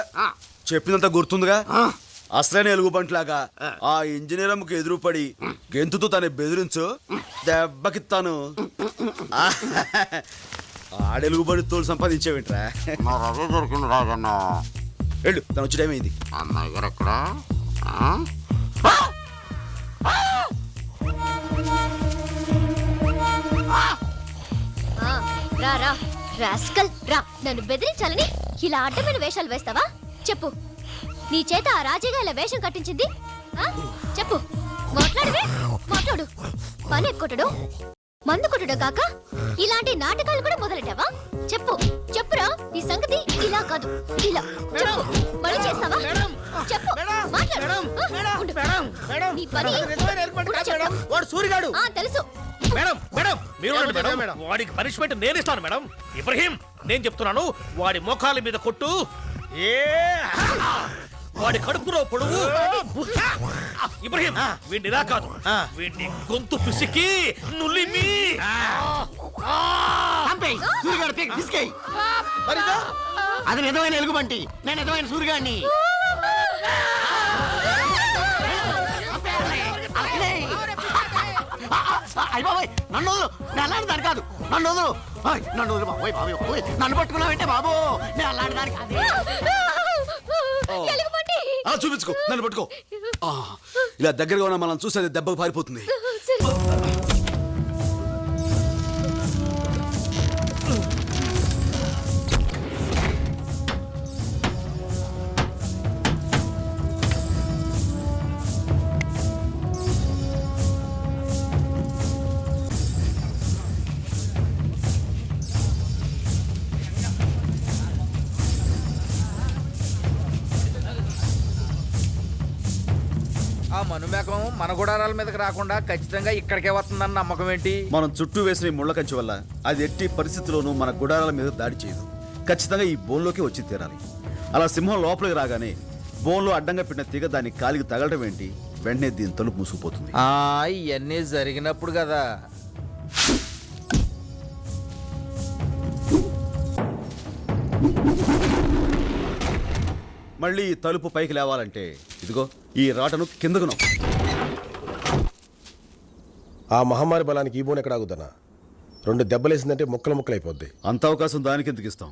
చెప్పినంత గుర్తుందిగా? అసలైన ఎలుగుబంట్లాగా ఆ ఇంజనీర్ అమ్మకు ఎదురుపడి గెంతుతో తను బెదిరించు, దెబ్బకి తను ఆడెలుగుబడి తోలు సంపాదించేవింట్రా. దొరికింది రాజన్న. వెళ్ళు, తను వచ్చి టైం అయింది. అన్నయ్య గారు ఎక్కడ? రా రా రాస్కల్ రా. నన్ను బెదిరించాలని ఇలా అడ్డమైన వేషాలు వేస్తావా? చెప్పు, నీ చేత ఆ రాజీగా ఇలా వేషం కట్టించింది? చెప్పు, మాట్లాడు. పని ఎక్కుటడు, మందు కొట్టడు కాక ఇలాంటి నాటకాలు కూడా మొదలెట్టావా? చెప్పురా, నీ సంగతి ఇలా కాదు, ఇలా చెప్పు. మళ్ళీ చేస్తావా? చెప్పు, మాట్లాడు. నీ పని వాడు సూరిగాడు. తెలుసు. మేడం, వాడికి పనిష్మెంట్ నేను ఇస్తాను మేడం. ఇబ్రహీం, నేను చెప్తున్నాను, వాడి మోకాల మీద కొట్టు, వాడి కడుపులో పొడువు. ఇబ్రహీం, వీడిని ఇలా కాదు, వీడిని గొంతు పిసికి నులిమి. అది నిజమైన ఎలుగుబంటి, నేను నిజమైన సూర్యగాడిని. అయ్యబాబోయ్, నన్ను వదులు, నేను అలాంటి దాని కాదు, నన్ను వదులు, నన్ను వదులు బాబోయ్, బాబోయ్ నన్ను పట్టుకున్నావంటే బాబు, నేను అలాంటి దాని కాదు. చూపించుకో, నన్ను పట్టుకో. ఇలా దగ్గరగా ఉన్న మనం చూసేది దెబ్బకు పారిపోతుంది. ఆ మనుమేకం మన గుడారాల మీదకి రాకుండా ఖచ్చితంగా ఇక్కడికే వస్తుందన్న నమ్మకం ఏంటి? మనం చుట్టూ వేసిన ఈ ముళ్ళ కంచె వల్ల అది ఎట్టి పరిస్థితుల్లోనూ మన గుడారాల మీద దాడి చేయదు. ఖచ్చితంగా ఈ బోన్లోకి వచ్చి తీరాలి. అలా సింహం లోపలికి రాగానే బోన్లో అడ్డంగా పెట్టిన తీగ దాని కాలికి తగలటం ఏంటి, వెంటనే దీని తలుపు మూసుకుపోతుంది. ఇవన్నీ జరిగినప్పుడు కదా. మళ్ళీ ఈ తలుపు పైకి లేవాలంటే ఇదిగో ఈ రాటను కిందకు నొక్కు. ఆ మహమ్మారి బలానికి ఈ బోన్ ఎక్కడ ఆగుద్దన్నా? 2 దెబ్బలేసిందంటే ముక్కలు ముక్కలైపోద్ది. అంత అవకాశం దానికి ఎందుకు ఇస్తాం?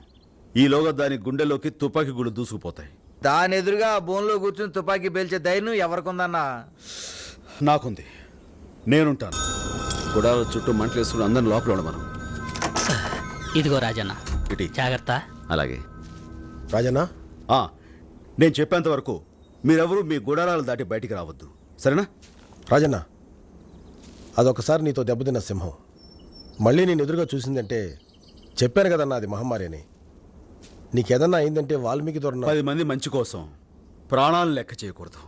ఈలోగా దాని గుండెలోకి తుపాకీ గుళ్ళు దూసుకుపోతాయి. దాని ఎదురుగా ఆ బోన్లో కూర్చుని తుపాకీ పేల్చే ధైర్యం ఎవరికుందన్నా? నాకుంది, నేనుంటాను. గుడాల చుట్టూ మంటలేసుకుని అందరిని లోపల ఉండమను. ఇదిగో రాజన్న, ఇటీ. జాగ్రత్త. అలాగే రాజన్నా, నేను చెప్పేంత వరకు మీరెవరూ మీ గుడారాలు దాటి బయటికి రావద్దు, సరేనా? రాజన్నా, అదొకసారి నీతో దెబ్బతిన్న సింహం మళ్ళీ నేను ఎదురుగా చూసిందంటే చెప్పాను కదన్నా అది మహమ్మారి అని. నీకేదన్నా అయిందంటే వాల్మీకి తోరణ 10 మంది మంచి కోసం ప్రాణాలను లెక్క చేయకూడదు.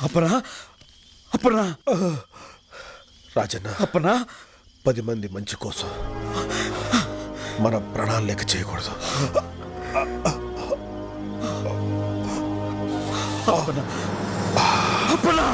అప్పనా అప్పనా రాజన్న, అప్పనా 10 మంది మంచి కోసం మన ప్రాణాలు లెక్క చేయకూడదు. అప్పనా అప్పనా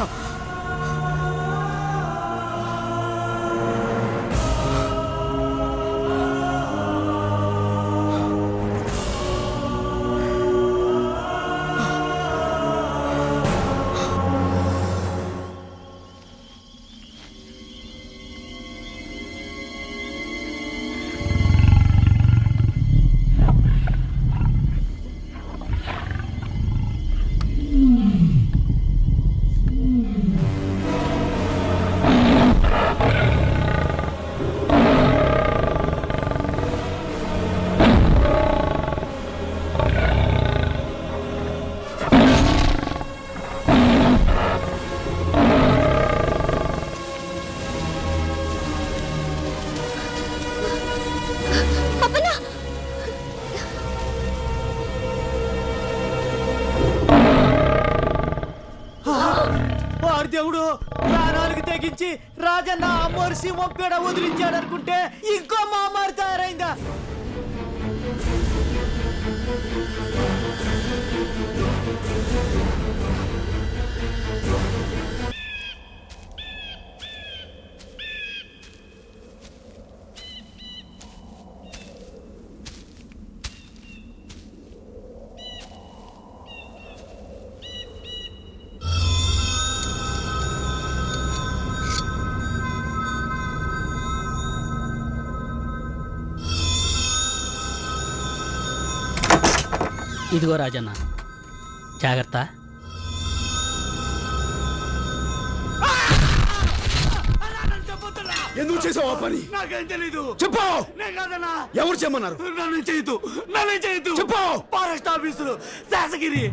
వాడు దేవుడు ప్రాణాలకు తెగించి రాజన్న అమ్మోరు సింహం పేడ వదిలించాడు అనుకుంటే ఇంకో మామారు తయారైందా? ఇదిగో రాజన్న, జాగ్రత్త. ఎందుకు చేసావు ఆ పని? నాకేం తెలీదు. చెప్పు. నేను కాదన్నా. ఎవరు చేయమన్నారు? నన్ను చేయొద్దు, నన్ను చేయొద్దు. చెప్పు. ఫారెస్ట్ ఆఫీసులు శాసగిరి.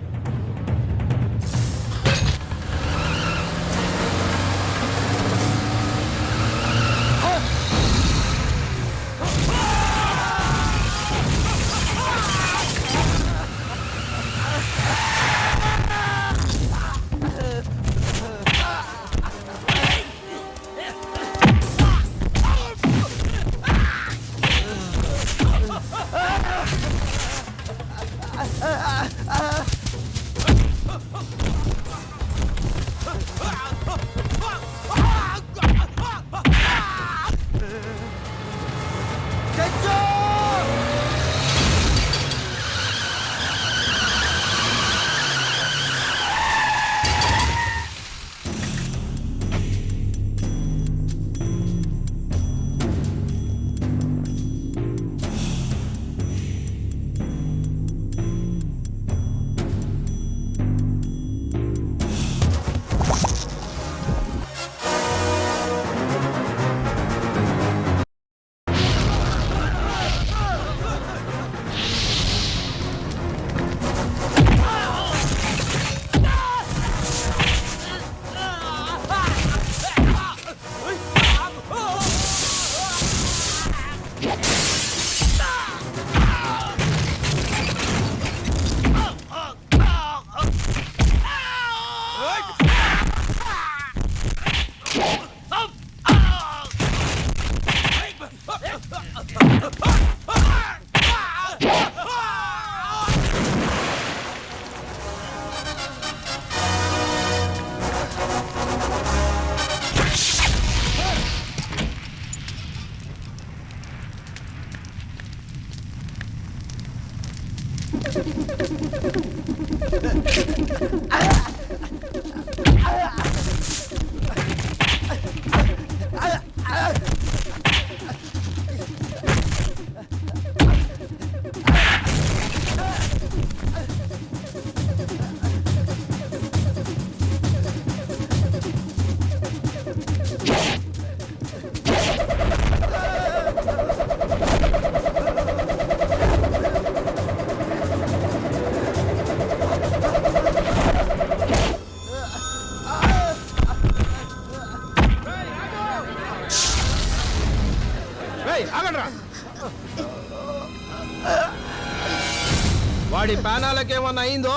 వాడి ప్యానాలకేమన్నా అయిందో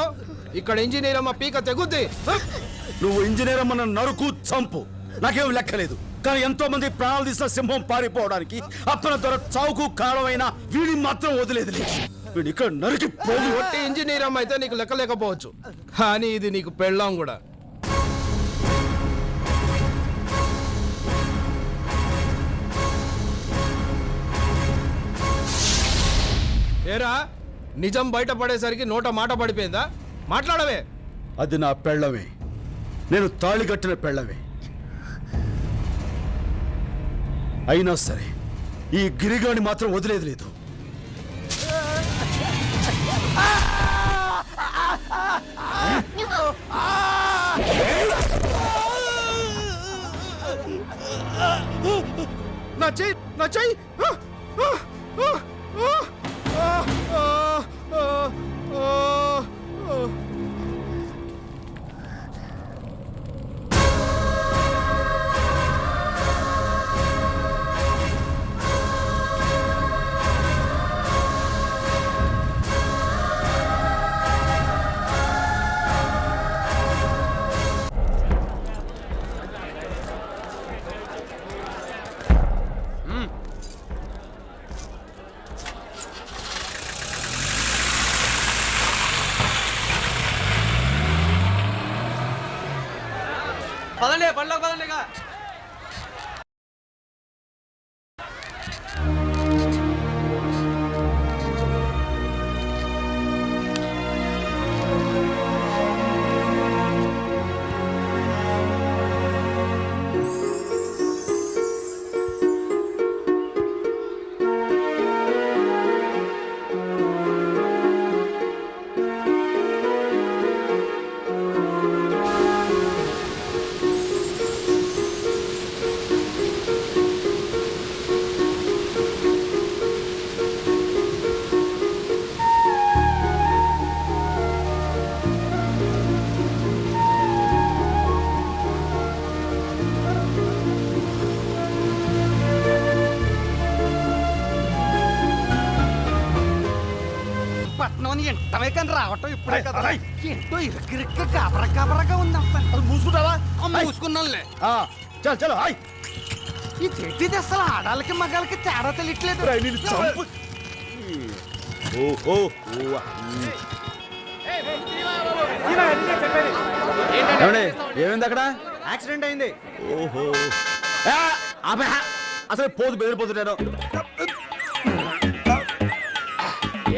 ఇక్కడ ఇంజనీర్ అమ్మ పీక తెగుద్ది. నువ్వు ఇంజనీర్ అమ్మన్న నరుకు చంపు, నాకేం లెక్కలేదు. కానీ ఎంతో మంది ప్రాణాలు తీసిన సింహం పారిపోవడానికి అప్పన దొర చావుకు కారణమైన వీడిని మాత్రం వదిలేదు. వీడు ఇక్కడ నరికి పోయి. ఒట్టి ఇంజనీర్ అమ్మ అయితే నీకు లెక్క లేకపోవచ్చు, కానీ ఇది నీకు పెళ్ళాం కూడా. ఏరా, నిజం బయటపడేసరికి నోట మాట పడిపోయిందా? మాట్లాడవే. అది నా పెళ్ళమే, నేను తాళి కట్టిన పెళ్ళమే. అయినా సరే ఈ గిరిగాని మాత్రం వదిలేదు లేదు. నా చెయ్యి, నా చెయ్యి. పదండి బండ్లో పదండి. పట్నం ఎంటమే కానీ రావటం ఇప్పుడే కదా. ఏంటో ఇరుక్కిరిక్క కాబరగా ఉందంతా. మూసుకుంటావా? మూసుకున్నానులే. చల్ చలో హాయ్. ఇదేంటిది అసలు ఆడాలకి మగాలకి తేడా తెలియట్లేదు. ఓహో ఏమైంది అక్కడ? యాక్సిడెంట్ అయింది. ఓహో అసలు పోతు బెదిరిపోతున్నాను.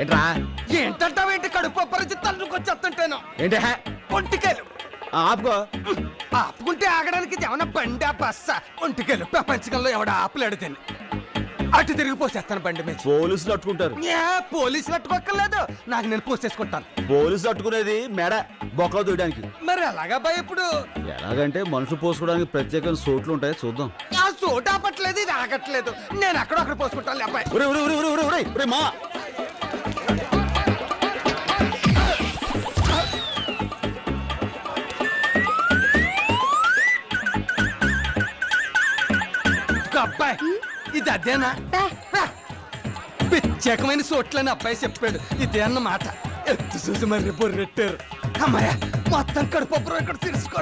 ఏంట్రా? ఏంటంటావేంటి? కడుపు పరిచి తన్నుకొచ్చేస్తుంటేను. ఏంటి ఒంటికేలు ఆపుకో. ఆపుకుంటే ఆగడానికి ఇది ఏమన్నా బండి బస్సా? ఒంటికేలు ప్రపంచకంలో ఎవడ ఆపలేడు తిని. అటు తిరిగి పోసేస్తాను బండి మీద. పోలీసులు అట్టుకుంటారు. పోలీసులు అట్టుకోక్కర్లేదు, నాకు నేను పోసేసుకుంటాను. పోలీసులు అట్టుకునేది మెడ బొక్కలో దూయడానికి. మరి ఎలాగా భయ ఇప్పుడు? ఎలాగంటే మనుషులు పోసుకోవడానికి ప్రత్యేకమైన సోట్లు ఉంటాయి, చూద్దాం. ఆ చోటు ఆపట్లేదు, ఇది ఆగట్లేదు. నేను అక్కడ పోసుకుంటాను అబ్బాయి. మా అబ్బాయి ఇది అదేనా? ప్రత్యేకమైన చోట్లని అబ్బాయి చెప్పాడు. ఇదే అన్నమాట. ఎత్తు చూసి మరి బొర్రెట్టారు. అమ్మాయ మొత్తం కడుపు ఇక్కడ తీసుకో.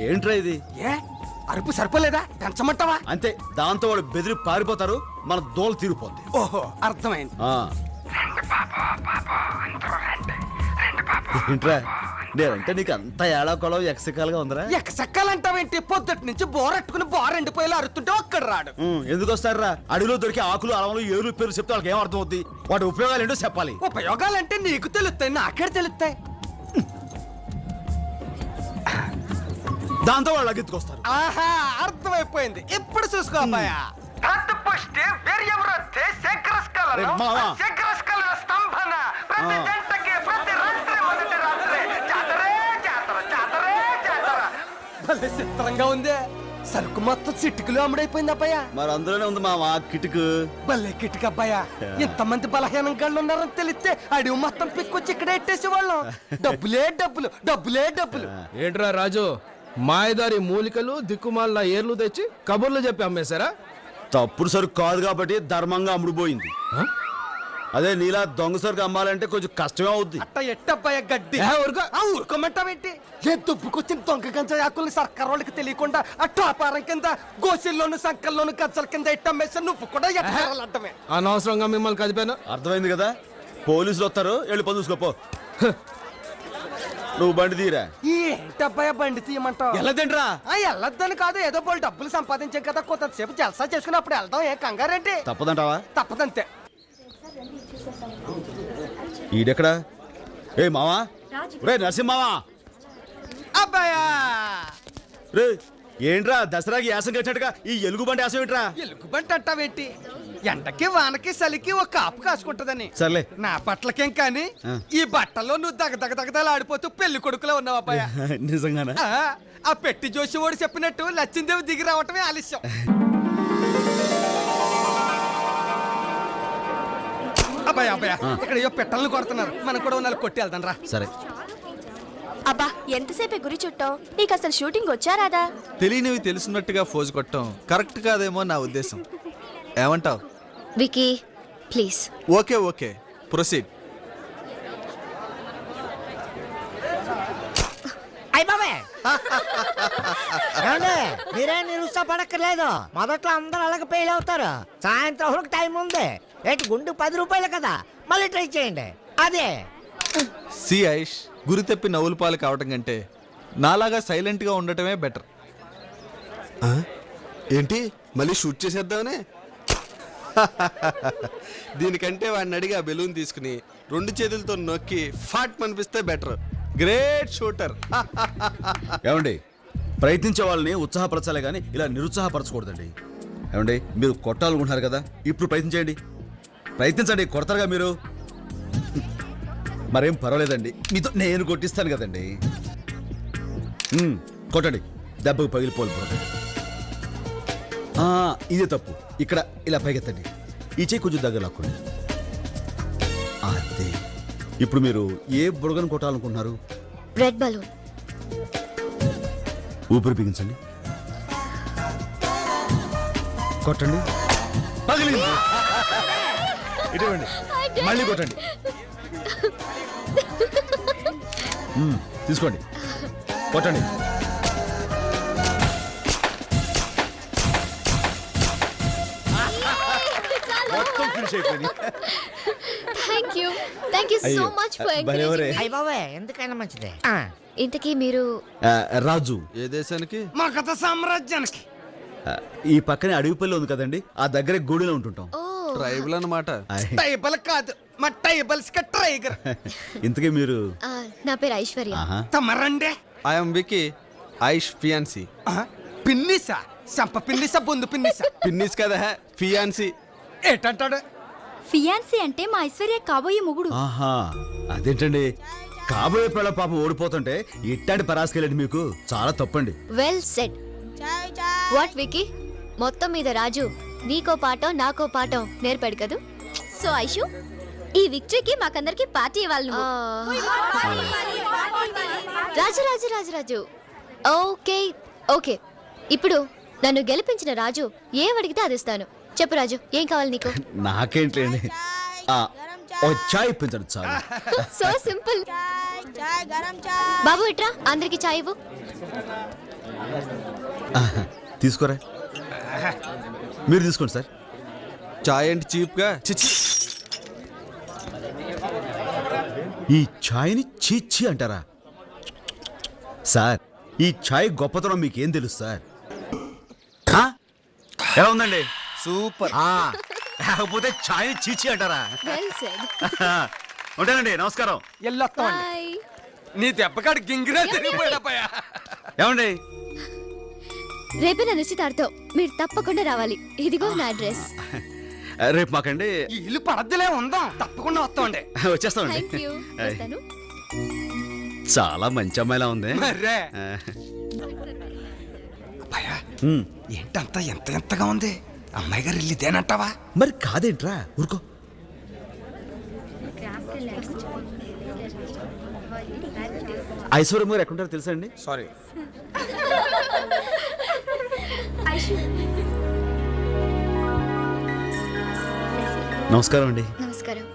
ఏంట్రా ఇది? ఏ అరుపు సరిపోలేదా? పెంచమంటావా? అంతే, దాంతో వాళ్ళు బెదిరి పారిపోతారు, మన దోలు తీరిపోద్ది. ఓహో అర్థమైంది. ఏంట్రా నేనంటే నీకు అంత ఏడాకొలం ఎక్సకాలుగా ఉందరా? ఎక్కసెక్కాలంటావేంటి? పొద్దుటి నుంచి బోరెట్టుకుని బోరెండిపోయేలా అరుతుంటే ఒక్కడ రాడు. ఎందుకు వస్తారా? అడవిలో దొరికి ఆకులు అలవలు ఏలు పేరు చెప్తే వాళ్ళకి ఏం అర్థం అవుద్ది? వాటి ఉపయోగాలు ఏంటో చెప్పాలి. ఉపయోగాలంటే నీకు తెలుస్తాయి, నాకే తెలుస్తాయి. దాంతో వాళ్ళు అగ్గెత్తుకొస్తారు. ఆహా అర్థమైపోయింది. ఇప్పుడు చూసుకో అబ్బాయ. చిత్రంగా ఉంది. సరుకు మొత్తం చిట్టుకులు అమ్ముడైపోయింది అబ్బాయ. మరి అందులోనే ఉంది మావా కిటుకు. భలే కిటుకు అబ్బాయ. ఇంతమంది బలహీనం గళ్ళు ఉన్నారని తెలిస్తే అడివి మొత్తం పిక్కొచ్చి ఇక్కడ ఎట్టేసే వాళ్ళం. డబ్బులే డబ్బులు, డబ్బులే డబ్బులు. ఏంట్రా రాజు, మాయదారి మూలికలు దిక్కుమాల ఏర్లు తెచ్చి కబుర్లు చెప్పి అమ్మేశారా? తప్పుడు సరుకు కాదు కాబట్టి ధర్మంగా అమ్ముడుపోయింది. అదే నీలా దొంగ సరుకు అమ్మాలంటే కొంచెం కష్టమే అవుద్ది. అట్ట ఎట్టబ్బాయ గడ్డి ఊరుకోమంటావేంటి? ఏ దుబ్బుకొచ్చిన దొంగ గంజ ఆకుల్ని సర్కార్ వాళ్ళకి తెలియకుండా అట్టు అపారం కింద గోసిల్లోను సంకల్లోను గజ్జల కింద ఎట్టమ్మేసా నువ్వు కూడా ఎట్టాలంటమే. అనవసరంగా మిమ్మల్ని కదిపాను. అర్థమైంది కదా? పోలీసులు వస్తారు, వెళ్ళి పని చూసుకోపో. నువ్వు బండి తీరా. ఏంటబ్బాయ బండి తీయమంటావు? వెళ్ళదండ్రా. వెళ్ళొద్దని కాదు, ఏదో పోలు డబ్బులు సంపాదించాం కదా, కొంతసేపు జలసా చేసుకుని అప్పుడు వెళ్దాం. ఏ కంగారేంటి? తప్పదంటావా? తప్పదంతే. ఈడెక్కడా? ఏ మావా, రే నరసింహావా. అబ్బాయా రే ఏంట్రా దసరాకి యాసం కట్టినట్టుగా ఈ ఎలుగుబంటి యాసం ఏంట్రా? ఎలుగుబంటి అంటావేంటి? ఎండకి వానకి చలికి ఒక కాపు కాసుకుంటదని. సర్లే. నా పట్లకేం కానీ ఈ బట్టల్లో నువ్వు దగదగదగదలు ఆడిపోతూ పెళ్లి కొడుకులో ఉన్నావు అబ్బాయ. నిజంగానా? ఆ పెట్టి జోషి ఓడి చెప్పినట్టు లచ్చిందేవి దిగి రావటమే ఆలస్యం. అబ్బాయి అబ్బాయ ఇక్కడ ఏవో పెట్టలను కొడుతున్నారు, మనం కూడా ఉన్నాళ్ళు కొట్టి వెళ్దాం రా. సరే. అబ్బా ఎంతసేపే గురి చుట్టావు? నీకు అసలు షూటింగ్ వచ్చారాదా? తెలియనివి తెలుసున్నట్టుగా ఫోజు కొట్టడం కరెక్ట్ కాదేమో నా ఉద్దేశం. ఏమంటావ్? Vicky please. Okay okay proceed. అయ్య బాబాయ్ ఏమండి మీరేం నిరుత్సాహపడక్కర్లేదు. మొదట్లో అందరూ అలాగే ఫెయిల్ అవుతారు. సాయంత్రం వరకు టైం ఉంది. ఏంటి గుండు 10 రూపాయలు కదా, మళ్ళీ ట్రై చేయండి. అదే సి ఐష్, గురి తప్పి నవ్వుల పాలు కావటం కంటే నాలాగా సైలెంట్గా ఉండటమే బెటర్. ఏంటి మళ్ళీ షూట్ చేసేద్దామనే? దీనికంటే వాడిని అడిగి ఆ బెలూన్ తీసుకుని 2 చేతులతో నొక్కి ఫాట్ మనిపిస్తే బెటర్. Great shooter. ఏమండి, ప్రయత్నించే వాళ్ళని ఉత్సాహపరచాలే కానీ ఇలా నిరుత్సాహపరచకూడదండి. ఏమండి, మీరు కొట్టాలనుకుంటున్నారు కదా, ఇప్పుడు ప్రయత్నించండి. ప్రయత్నించండి, కొడతారుగా మీరు. మరేం పర్వాలేదండి, మీతో నేను కొట్టిస్తాను కదండి. కొట్టండి, దెబ్బకు పగిలిపోవాలి. ఇదే తప్పు. ఇక్కడ ఇలా పైకెత్తండి, ఈ చేయి కొంచెం దగ్గర లాక్కోండి. అదే. ఇప్పుడు మీరు ఏ బుడగను కొట్టాలనుకుంటున్నారు? Red balloon. ఊపిరి బిగించండి, కొట్టండి. పగిలింది. ఇటువంటి మళ్ళీ కొట్టండి. తీసుకోండి, కొట్టండి. మొత్తం ఫినిష్ అయిపోయింది. Thank you so much for encouraging. అయ్య బాబాయ్, ఎందుకైనా మంచిదే. ఇంతకీ మీరు రాజు, ఏ దేశానికి? మా కథ సామ్రాజ్యానికి. ఈ పక్కనే అడవిపల్లి ఉంది కదండి, ఆ దగ్గరే గూడిలో ఉంటుంటాం. ట్రైబల్ అన్నమాట. టైబల్ కాదు, మా టైబల్స్ కి టైగర్. ఇంతకీ మీరు? నా పేరు ఐశ్వర్య. తమరండే? I'm Vicky, Aish fiance. పిన్నిసా? సంప పిన్నిసా, బొందు పిన్నిసా? పిన్నిస్ కదా, ఫియాన్సీ. ఏటంటాడు? ఫియాన్సీ అంటే మా ఐశ్వర్య కాబోయే మొగుడు. ఆహా, అదేంటండి, కాబోయే పిల్ల పాపం ఓడిపోతుంటే ఇట్టాంటి పరాసుకెళ్ళండి, మీకు చాలా తప్పండి. Well said. వాట్ వికీ, మొత్తం మీద రాజు నీకో పాఠం నాకో పాఠం నేర్పాడు కదూ. సో ఐషు, ఈ విక్టరీకి మాకందరికి పార్టీ ఇవ్వాలి. రాజు రాజు రాజు రాజు ఓకే ఓకే. ఇప్పుడు నన్ను గెలిపించిన రాజు ఏం అడిగితే అది ఇస్తాను. చెప్పు రాజు, ఏం కావాలి నీకు? నాకేంటండి, ఓ చాయ్ ఇప్పించండి చాలు. So simple. బాబు ఇట్రా, అందరికి చాయ్ ఇవ్వు. తీసుకోరా, మీరు తీసుకోండి సార్. చాయ్ ఏంటి చీప్గా? చిచి. ఈ ఛాయ్ని చీచి అంటారా సార్? ఈ ఛాయ్ గొప్పతనం మీకేం తెలుసు సార్? ఎలా ఉందండి? సూపర్. లేకపోతే ఛాయ్ని చీచి అంటారా? Well said. ఉంటానండి, నమస్కారం. ఎల్లొస్తామండి. బై. నీ దెబ్బకాడు గింగిరా తిరిగిపోయాడపయ్యా. ఏమండి, రేపే నా నిశ్చితార్థం, మీరు తప్పకుండా రావాలి. ఇదిగో నా అడ్రస్. రేపు మాకండి. ఈ ఇల్లు పడద్దలే ఉందాం, తప్పకుండా వస్తామండి. వచ్చేస్తామండి. Thank you. వస్తాను. చాలా మంచి అమ్మాయిలా ఉంది. మర్రే అబ్బాయా, ఏంటంతా ఎంత ఎంతగా ఉంది? అమ్మాయి గారు ఇల్లు ఇదేనంటావా? మరి కాదేంట్రా, ఊరుకో. ఐశ్వర్యం గారు ఎక్కడుంటారో తెలుసా అండి? సారీ. నమస్కారం అండి. నమస్కారం.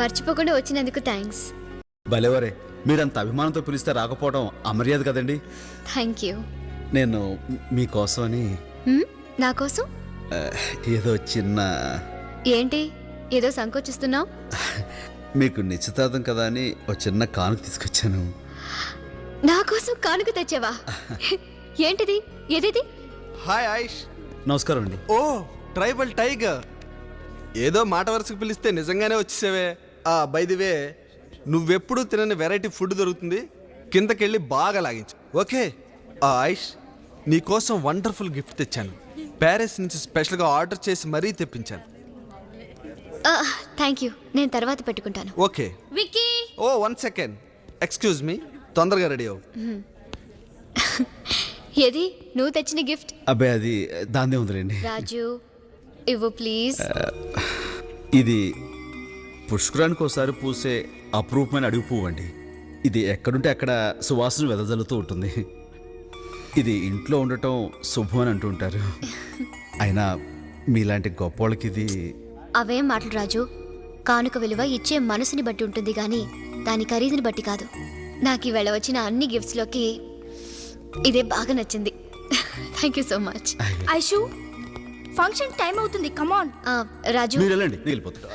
మర్చిపోకుండా వచ్చినందుకు థ్యాంక్స్. భలేవరే, మీరంత అభిమానంతో పిలిస్తే రాకపోవడం అమర్యాద కదండి. Thank you. నేను మీకోసం అని నా కోసం ఏదో చిన్న. ఏంటి ఏదో సంకోచిస్తున్నావు? మీకు నిశ్చితార్థం కదా అని ఒక చిన్న కానుక తీసుకొచ్చాను. నా కోసం కానుక తెచ్చావా? ఏంటిది? ఏదేది? హాయ్ ఐష్. నమస్కారం అండి. ఓ ట్రైబల్ టైగర్, ఏదో మాట వరుసకు పిలిస్తే నిజంగానే వచ్చేసావే. బై ది వే, నువ్వెప్పుడు తినని వెరైటీ ఫుడ్ దొరుకుతుంది, కిందకెళ్ళి బాగా లాగించు. ఓకే. ఐష్, నీకోసం వండర్ఫుల్ గిఫ్ట్ తెచ్చాను. ప్యారిస్ నుంచి స్పెషల్గా ఆర్డర్ చేసి మరీ తెప్పించాను. థ్యాంక్ యూ, నేను తర్వాత పెట్టుకుంటాను. ఓకే. విక్కీ, ఓ 1 సెకండ్, ఎక్స్క్యూజ్ మీ, తొందరగా రెడీ అవ్వు. ఏది నువ్వు తెచ్చిన గిఫ్ట్? అబ్బాయి అది దాన్నే ఉందిలేండి. రాజు ఇవ్వు ప్లీజ్. ఇది పుష్కరానికి ఒకసారి పూసే అపురూపమైన అడుగు పువ్వు అండి. ఇది ఎక్కడుంటే అక్కడ సువాసన వెదజల్లుతూ ఉంటుంది. ఇది ఇంట్లో ఉండటం శుభం అని అంటూ ఉంటారు. అయినా మీలాంటి గొప్ప వాళ్ళకి ఇది. అవేం మాటలు రాజు, కానుక విలువ ఇచ్చే మనసుని బట్టి ఉంటుంది గాని దాని ఖరీదుని బట్టి కాదు. నాకు ఈవేళ వచ్చిన అన్ని గిఫ్ట్స్లోకి ఇదే బాగా నచ్చింది. Thank you so much. Aishu function time అవుతుంది, కమాన్. రాజు, మీరు వెళ్ళండి, నేను వెళ్ళిపోతా.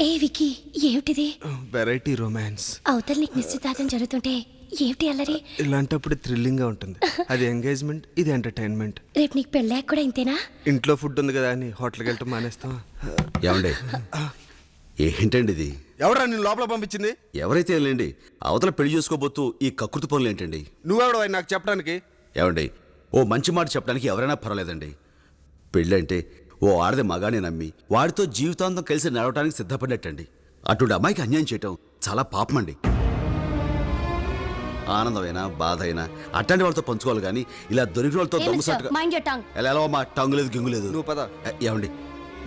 ఏ వికీ, ఏమిటిది? Variety romance. అవతల నీకు నిశ్చితార్థం జరుగుతుంటే ఏమిటి అల్లరి? ఇలాంటప్పుడు థ్రిల్లింగ్గా ఉంటుంది. అది ఎంగేజ్మెంట్, ఇది ఎంటర్టైన్మెంట్. రేపు నీకు పెళ్ళాక కూడా ఇంతేనా? ఇంట్లో ఫుడ్ ఉంది కదా అని హోటల్కి వెళ్ళటం మానేస్తాం. ఏమండి ఏంటండి ఇది? ఎవరా నేను లోపల పంపించింది? ఎవరైతే వెళ్ళండి, అవతల పెళ్లి చేసుకోబోతూ ఈ కకృతి పనులు ఏంటండి? నువ్వెవడు నాకు చెప్పడానికి? ఏమండి, ఓ మంచి మాట చెప్పడానికి ఎవరైనా పర్వాలేదండి. పెళ్ళంటే ఓ ఆడది మగానే నమ్మి వాడితో జీవితాంతం కలిసి నడవటానికి సిద్ధపడ్డట్టండి. అటువంటి అమ్మాయికి అన్యాయం చేయటం చాలా పాపమండి. ఆనందమైనా బాధ అయినా అట్లాంటి వాళ్ళతో పంచుకోవాలి కానీ ఇలా దొరికిన వాళ్ళతో దొంగసాటుగా ఎలా మా టంగు లేదు గింగు లేదు. నువ్వు పద. ఏమండి,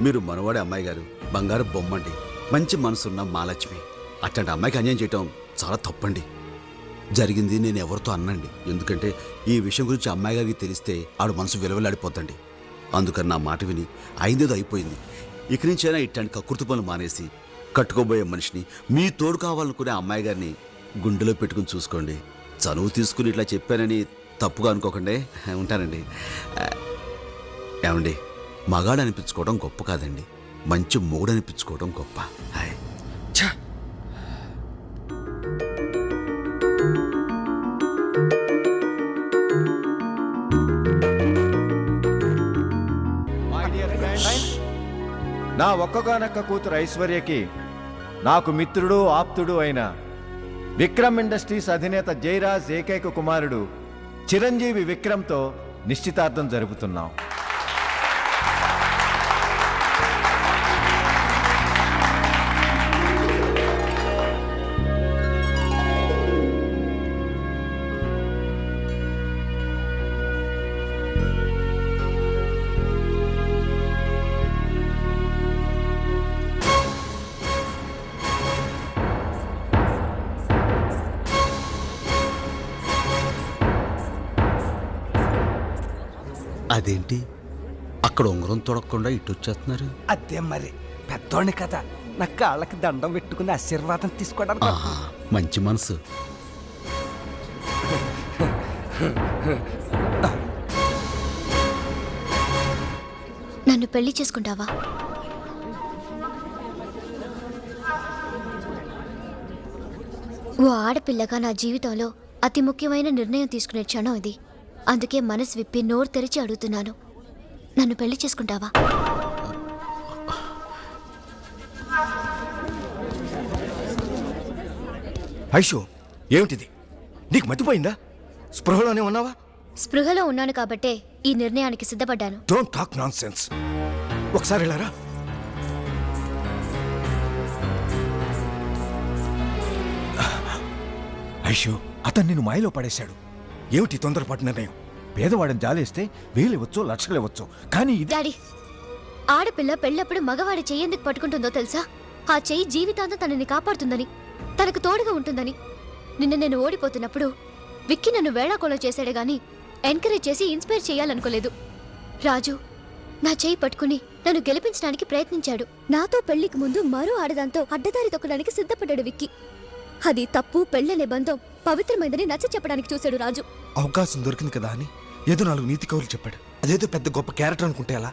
మీరు మనవాడే అమ్మాయి గారు బంగారు బొమ్మండి, మంచి మనసున్న మహాలక్ష్మి. అట్లాంటి అమ్మాయికి అన్యాయం చేయటం చాలా తప్పండి. జరిగింది నేను ఎవరితో అన్నండి, ఎందుకంటే ఈ విషయం గురించి అమ్మాయి గారికి తెలిస్తే ఆడు మనసు విలువలాడిపోతండి. అందుకని నా మాట విని అయిందేదో అయిపోయింది. ఇక నుంచైనా ఇట్లాంటి కకృతి పనులు మానేసి కట్టుకోబోయే మనిషిని, మీ తోడు కావాలనుకునే అమ్మాయి గారిని గుండెలో పెట్టుకుని చూసుకోండి. చనువు తీసుకుని ఇట్లా చెప్పానని తప్పుగా అనుకోకండి. ఉంటానండి. ఏమండి, మగాడు అనిపించుకోవడం గొప్ప కాదండి, మంచి మొగుడు అనిపించుకోవడం గొప్ప. హాయ్. నా ఒక్కగానొక్క కూతురు ఐశ్వర్యకి నాకు మిత్రుడు ఆప్తుడు అయిన విక్రమ్ ఇండస్ట్రీస్ అధినేత జయరాజ్ ఏకైక కుమారుడు చిరంజీవి విక్రమ్తో నిశ్చితార్థం జరుపుతున్నాం. అదేంటి అక్కడ ఉంగరం తొడగకుండా ఇటు వచ్చేస్తున్నారు? అదే మరి పెద్దోడిని కదా, నా కాళ్ళకి దండం పెట్టుకుని ఆశీర్వాదం తీసుకోవడానికి. మంచి మనసు. నన్ను పెళ్లి చేసుకుంటావా? ఓ ఆడపిల్లగా నా జీవితంలో అతి ముఖ్యమైన నిర్ణయం తీసుకునే క్షణం ఇది. అందుకే మనసు విప్పి నోరు తెరిచి అడుగుతున్నాను, నన్ను పెళ్లి చేసుకుంటావా? ఐషు, ఏమిటిది? నీకు మతిపోయిందా? స్పృహలోనే ఉన్నావా? స్పృహలో ఉన్నాను కాబట్టే ఈ నిర్ణయానికి సిద్ధపడ్డాను. Don't talk nonsense. ఒకసారి వెళ్ళారా? ఐషు, అతను నిన్ను మాయలో పడేశాడు. ఏమిటి తొందరపాటు నిర్ణయం? పేదవాడిని జాలేస్తే వేలివ్వచ్చు, లక్షలివ్వచ్చు, కానీ ఇది... డాడీ, ఆడపిల్ల పెళ్ళప్పుడు మగవాడి చెయ్యి ఎందుకు పట్టుకుంటుందో తెలుసా? ఆ చెయ్యి జీవితాంతం తనని కాపాడుతుందని, తనకు తోడుగా ఉంటుందని. నిన్న నేను ఓడిపోతున్నప్పుడు విక్కీ నన్ను వేళాకోళం చేశాడే గాని ఎంకరేజ్ చేసి ఇన్స్పైర్ చేయాలనుకోలేదు. రాజు నా చెయ్యి పట్టుకుని నన్ను గెలిపించడానికి ప్రయత్నించాడు. నాతో పెళ్లికి ముందు మరో ఆడదాంతో అడ్డదారి తొక్కడానికి సిద్ధపడ్డాడు విక్కీ. అది తప్పు, పెళ్ళనే బంధం పవిత్రమైందని నచ్చ చెప్పడానికి చూశాడు రాజు. అవకాశం దొరికింది కదా అని ఏదో 4 నీతి కవులు చెప్పాడు. అదేదో పెద్ద గొప్ప క్యారెక్టర్ అనుకుంటే ఎలా?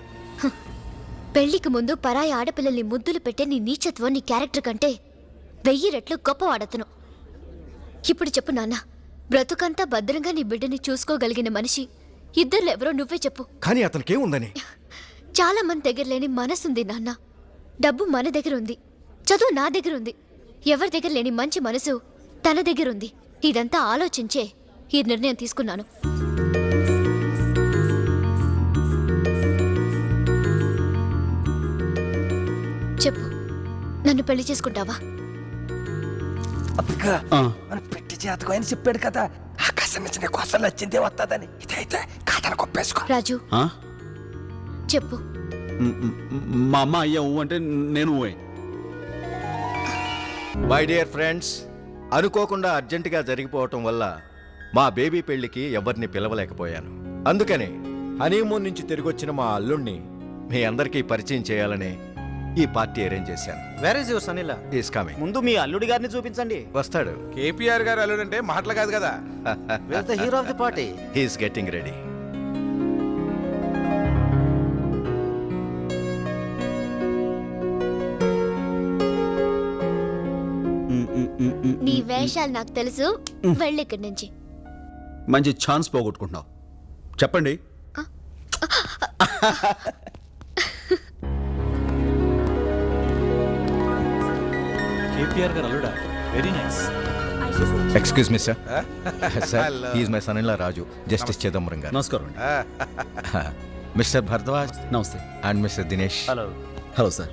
పెళ్లికి ముందు పరాయి ఆడపిల్లల్ని ముద్దులు పెట్టే నీ నీచత్వం నీ క్యారెక్టర్ కంటే 1000 రెట్లు గొప్పవాడతను. ఇప్పుడు చెప్పు నాన్న, బ్రతుకంతా భద్రంగా నీ బిడ్డని చూసుకోగలిగిన మనిషి ఇద్దరులో ఎవరో నువ్వే చెప్పు. కానీ అతనికేముందని? చాలా మంది దగ్గర లేని మనసుంది నాన్న. డబ్బు మన దగ్గర ఉంది, చదువు నా దగ్గర ఉంది. ఎవరి దగ్గర లేని మంచి మనసు తన దగ్గర ఉంది. ఇదంతా ఆలోచించే ఈ నిర్ణయం తీసుకున్నాను. చెప్పు, నన్ను పెళ్లి చేసుకుంటావా? మన పెట్టి జాతకం అని చెప్పాడు కదా, ఆకాశం నచ్చిన కోసం నచ్చిందే వస్తుందని. ఇదైతే కాదని కొప్పేసుకో. రాజు చెప్పు. మా అమ్మ అయ్యా అంటే నేను మై డియర్ ఫ్రెండ్స్, అనుకోకుండా అర్జెంటుగా జరిగిపోవటం వల్ల మా బేబీ పెళ్లికి ఎవరిని పిలవలేకపోయాను. అందుకని హనీమూన్ నుంచి తిరిగొచ్చిన మా అల్లుణ్ణి మీ అందరికీ పరిచయం చేయాలని ఈ పార్టీ అరేంజ్ చేశాను. వేర్ ఇస్ యువర్ సన్ ఇలా? Is coming. ముందు మీ అల్లుడి గారిని చూపించండి. వస్తాడు. కేపీఆర్ గారు అల్లుడంటే మాటలు కాదు కదా. Where the hero of the party? He's getting ready. నీ వేషాలు నాకు తెలుసు, వెళ్ళి ఇక్కడి నుంచి. మంచి ఛాన్స్ పోగొట్టుకుంటున్నావు. చెప్పండి. కేపీఆర్ గారు అల్లుడా, very nice. Excuse me sir. Sir he's my son in law Raju, justice Chidambaram గారు. నమస్కారం. మిస్టర్ భరద్వాజ్. నమస్తే. And mister Dinesh. Hello. Hello sir.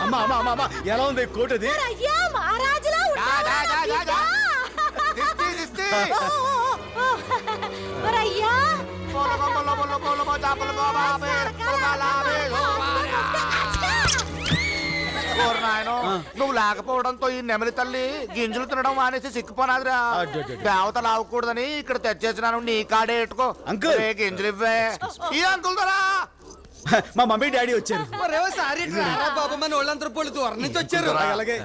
అమ్మా అమ్మా అమ్మా, ఎలా ఉంది కోటది? నువ్వు లేకపోవడంతో ఈ నెమలి తల్లి గింజలు తినడం మానేసి సిక్కిపోనాదిరా. దేవత లావకూడదని ఇక్కడ తెచ్చేసినాను, నీ కాడే ఎట్టుకో. అంకుల్. గింజలు ఇవ్వే. ఈ అంకుల్ దొరా మా మమ్మీ డాడీ వచ్చారు. అలాగే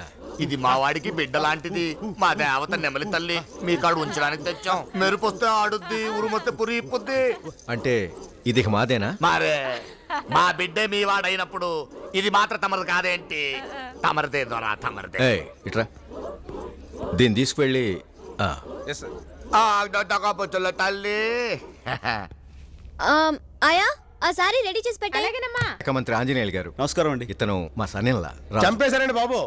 ఇది మా వాడికి బిడ్డ లాంటిది. మా దేవత నెమలి తల్లి మీ కాడు ఉంచడానికి తెచ్చాం. మెరుపొస్తే ఆడుద్ది, ఉరుమొస్తే పురి ఇప్పుద్ది. అంటే ఇది మాదేనా? మరే మా బిడ్డే మీ వాడైనప్పుడు ఇది మాత్రం తమరు కాదేంటి? తమరిదే దొరా, తమరిదే. ఏయ్, ఇట్రా. దీన్ని తీసుకువెళ్ళి తల్లి. ఆయా ఆ సారీ రెడీ చేసి పెట్టాలి. శాఖ మంత్రి ఆంజనేయులు గారు. నమస్కారం అండి. ఇతను మా సన్ ఇన్ లా. చంపేశారండి బాబు.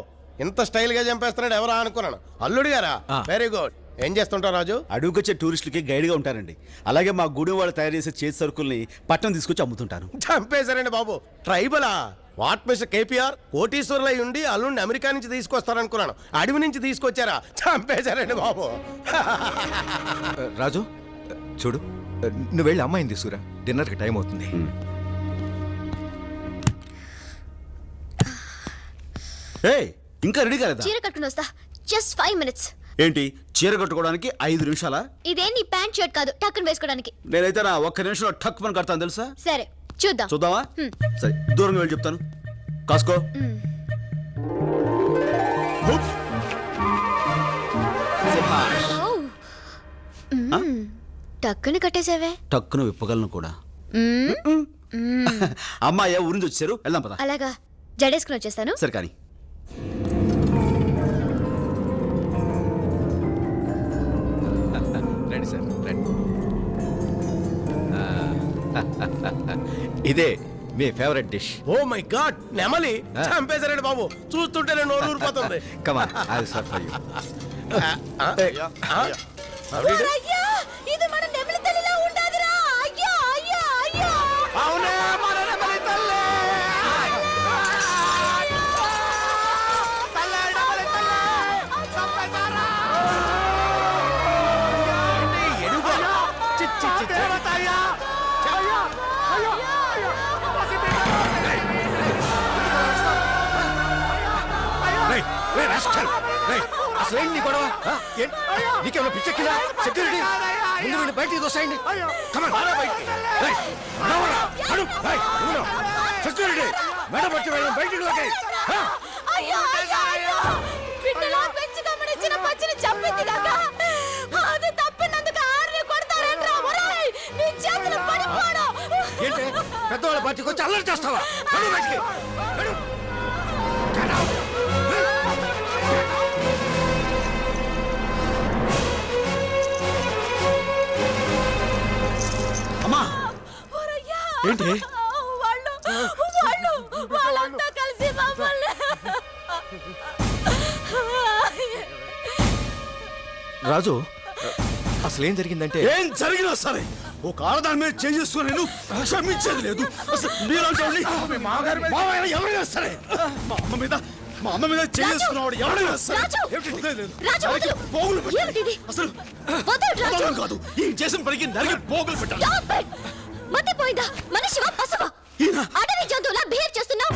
ఇంత స్టైల్ గా చంపేస్తున్నాడు ఎవరా అనుకున్నాను. అల్లుడు గారా? Very good. ఏం చేస్తుంటారు రాజు? అడుగుకొచ్చే టూరిస్టులకి గైడ్గా ఉంటానండి. అలాగే మా గూడెం వాళ్ళు తయారు చేసే చేతి సరుకుల్ని పట్టణం తీసుకొచ్చి అమ్ముతుంటాను. చంపేశారండి బాబు. ట్రైబలా? వాట్ మిస్టర్ కేపీఆర్ కోటీశ్వరులై ఉండి అల్లుడిని అమెరికా నుంచి తీసుకొస్తారనుకున్నాను. అడవి నుంచి తీసుకొచ్చారా? చంపేశారండి బాబు. రాజు చూడు, నువ్వు వెళ్ళి అమ్మాయిని తీసుకురా. డిన్నర్కి టైం అవుతుంది. ఏయ్, ఇంకా రెడీ కాలేదా? చీర కట్టుకుని వస్తా. Just 5 minutes. ఏంటి, చీర కట్టుకోవడానికి 5 నిమిషాలా? ఇదే నీ ప్యాంట్ షర్ట్ కాదు, టక్కుని వేసుకోవడానికి. నేనైతే నా ఒక్క నిమిషంలో టక్ పని కడతాను తెలుసా? సరే చూద్దాం. చూద్దామా? సరే, దూరంగా వెళ్ళి చెప్తాను. కాసుకో. టక్కుని కట్టేసావే. టక్కును విప్పగలను కూడా. అమ్మాయ్యా ఊరి నుంచి వచ్చారు, వెళ్దాం పద. అలాగా, జడేసుకుని వచ్చేస్తాను. సరే కానీ. రండి సార్, రండి. ఇదే మీ favourite dish. Oh my god, నెమలి. చంపేశారండి బాబు. చూస్తుంటేనే నోరు ఊరిపోతుంది. Come on, I will serve for you. ఇది మన నెమలి తల్లిలా ఉండాదిరా. అయ్యో అయ్యో అయ్యో. అవునే మన నెమలి తల్లి. అసలేంటి గొడవ? నీకేమైనా పిచ్చెక్కిందా? సెక్యూరిటీ ముందు వీళ్ళు బయటికి తోసేయండి. సెక్యూరిటీ మేడం వచ్చి వెళ్ళి బయటికి తోసేయండి. అయ్యో అయ్యో అయ్యో. బిడ్డలా పెంచి గమనించిన పచ్చిని చంపింది కాక అది తప్పినందుకు ఆర్ని కొడతారేంట్రా? ఒరేయ్, నీ చేతులు పడిపోడు. ఏంటి పెద్దవాళ్ళ పార్టీకి వచ్చి అల్లరి చేస్తావా? వెళ్ళు బయటికి, వెళ్ళు. అమ్మా, ఏంటి? వాళ్ళంతా కలిసి మమ్మల్ని. రాజు, అసలేం జరిగిందంటే? ఏం జరిగినా సరే ఒక ఆడదాని మీద చేసుకుని నేను క్షమించేది లేదు. అసలు మీలాంటి వాళ్ళని, మావయ్య ఎవరైనా సరే మా అమ్మ మీద మా అమ్మ మీద చేసుకున్నాడు ఎవడైనా సరే. రాజు! ఏమిటి? లేదు. రాజు, వదలు. పోగులు పెట్టాలి. ఏమిటిది? అసలు వదలు, రాజు. వదలను కాదు ఈ చేసిన పనికి నరికి పోగులు పెట్టాలి. Stop it! మతిపోయిందా? మనిషివా పశువా? అడవి జంతువులా బిహేవ్ చేస్తున్నావు.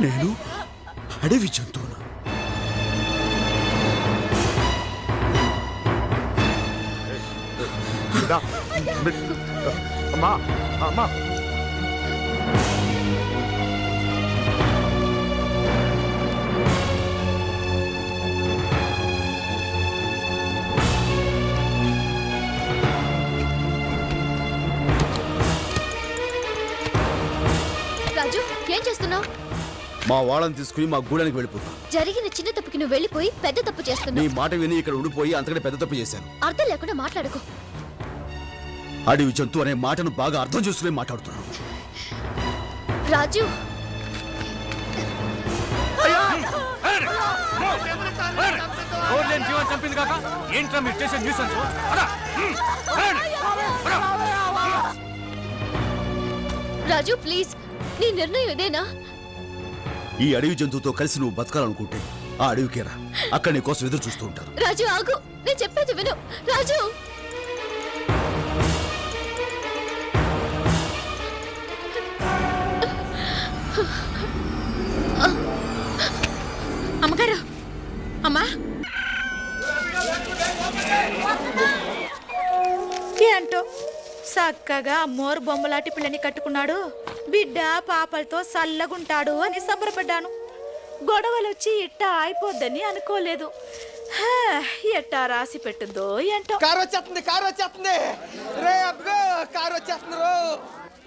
నేను అడవి జంతువును. అమ్మా అమ్మా రాజు, ఏం చేస్తున్నావు? మా వాళ్ళని తీసుకుని మా గూడానికి వెళ్ళిపోతా. జరిగిన చిన్న తప్పుకి నువ్వు వెళ్ళిపోయి పెద్ద తప్పు నీ చేస్తున్నావు. మాట విని ఇక్కడ ఉండిపోయి అంతకంటే పెద్ద తప్పు చేశాను. అర్థం లేకుండా మాట్లాడుకో. అడవి జంతువు అనే మాటను బాగా అర్థం చేసుకుని మాట్లాడుతున్నాను. రాజు, జీవన్ చంపింది కాక ఏంట్రా మీరు చేసే న్యూసెన్స్? రాజు ప్లీజ్, నీ నిర్ణయం ఇదేనా? ఈ అడవి జంతువుతో కలిసి నువ్వు బతకాలనుకుంటే ఆ అడవికేరా. అక్కడ నీ కోసం ఎదురు చూస్తూ ఉంటారు. రాజు ఆగు, నేను చెప్పేది విను. రాజు, అమ్మగారు, అమ్మా, ఏంటో చక్కగా మోరు బొమ్మలాంటి పిల్లని కట్టుకున్నాడు. బిడ్డ పాపలతో సల్లగుంటాడు అని సంబరపడ్డాను. గొడవలొచ్చి ఇట్టా అయిపోద్దని అనుకోలేదు. హా, ఎట్టా రాసి పెట్టిందో ఏంటో. కారు వచ్చేస్తుంది, కారు వచ్చేస్తుంది. రే అబ్బో కారు వచ్చేస్తుంది రో.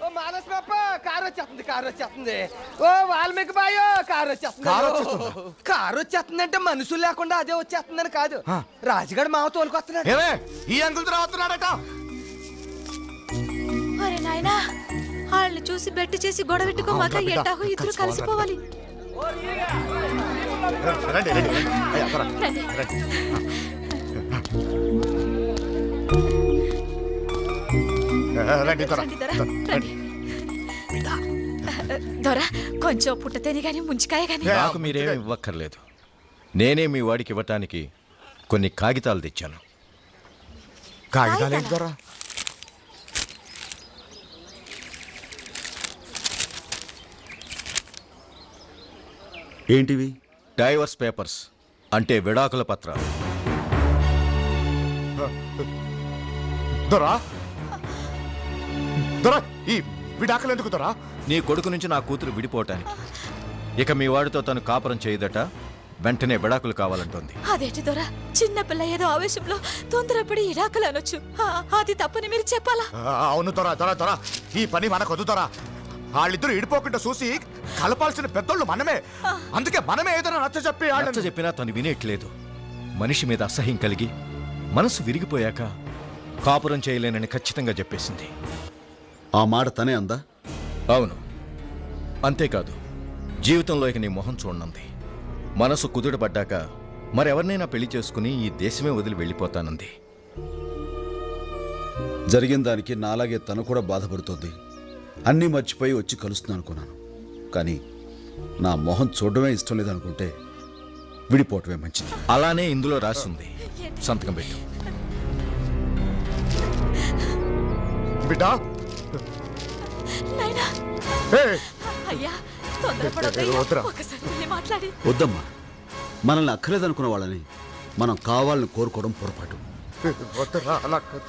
ఓ మానస్ పాప కారు వచ్చేస్తుంది, కారు వచ్చేస్తుంది. ఓ వాల్మీకి బాయో కారు వచ్చేస్తుంది. కారు వచ్చేస్తుంది అంటే మనుషులు లేకుండా అదే వచ్చేస్తుందని కాదు. రాజుగాడు మావ తోలుకొస్తున్నాడు. ఏమే ఈ అంకుల్ రావస్తున్నాడట. అరే నాయనా, వాళ్ళని చూసి బెట్టి చేసి గొడవ పెట్టుకోమాక ఎట్టాగో ఇద్దరు కలిసిపోవాలి. రండి రండి అయ్యా, త్వర. రండి. రండి త్వర. రండి దొర, రండి. దొర, కొంచెం పుట్టతేని గాని ముంచికాయ గాని. నాకు మీరేమి ఇవ్వక్కర్లేదు. నేనే మీ వాడికి ఇవ్వటానికి కొన్ని కాగితాలు తెచ్చాను. కాగితాలేంటి త్వర? ఏంటివి? డైవర్స్ పేపర్స్ అంటే విడాకుల పత్రాలు. దొరా దొరా, ఈ విడాకులు ఎందుకు దొరా? నీ కొడుకు నుంచి నా కూతురు విడిపోవటానికి. ఇక మీ వాడితో తను కాపురం చేయదట. వెంటనే విడాకులు కావాలంటోంది. అదేంటి దొర, చిన్నపిల్ల ఏదో ఆవేశంలో తొందరపడి ఇరాకులు అనొచ్చు. అది తప్పని మీరు చెప్పాలా? అవును దొరా దొరా దొరా, ఈ పని మనకు వద్దు దొరా. వాళ్ళిద్దరు ఇడిపోకుండా చూసి కలపాల్సిన పెద్దోళ్ళు మనమే. అందుకే మనమే ఏదైనా నచ్చ చెప్పి నచ్చ చెప్పినా తను వినేట్లేదు. మనిషి మీద అసహ్యం కలిగి మనసు విరిగిపోయాక కాపురం చేయలేనని ఖచ్చితంగా చెప్పేసింది. ఆ మాట తనే అందా? అవును, అంతేకాదు జీవితంలో ఇక నీ మొహం చూడనుంది. మనసు కుదుటపడ్డాక మరెవరినైనా పెళ్లి చేసుకుని ఈ దేశమే వదిలి వెళ్ళిపోతానంది. జరిగిన దానికి నాలాగే తను కూడా బాధపడుతోంది. అన్నీ మర్చిపోయి వచ్చి కలుస్తున్నాను అనుకున్నాను. కానీ నా మొహం చూడడమే ఇష్టం లేదనుకుంటే విడిపోవటమే మంచిది. అలానే ఇందులో రాసింది. సంతకం పెట్టు. బిడ్డా, నాయనా, ఏయ్, అయ్యా తొందరపడొద్దయ్యా. వద్దురా. ఒకసారి వెళ్ళి మాట్లాడి. వద్దమ్మా, మనల్ని అక్కర్లేదనుకున్న వాళ్ళని మనం కావాలని కోరుకోవడం పొరపాటు. వద్దురా, అలా కాదు.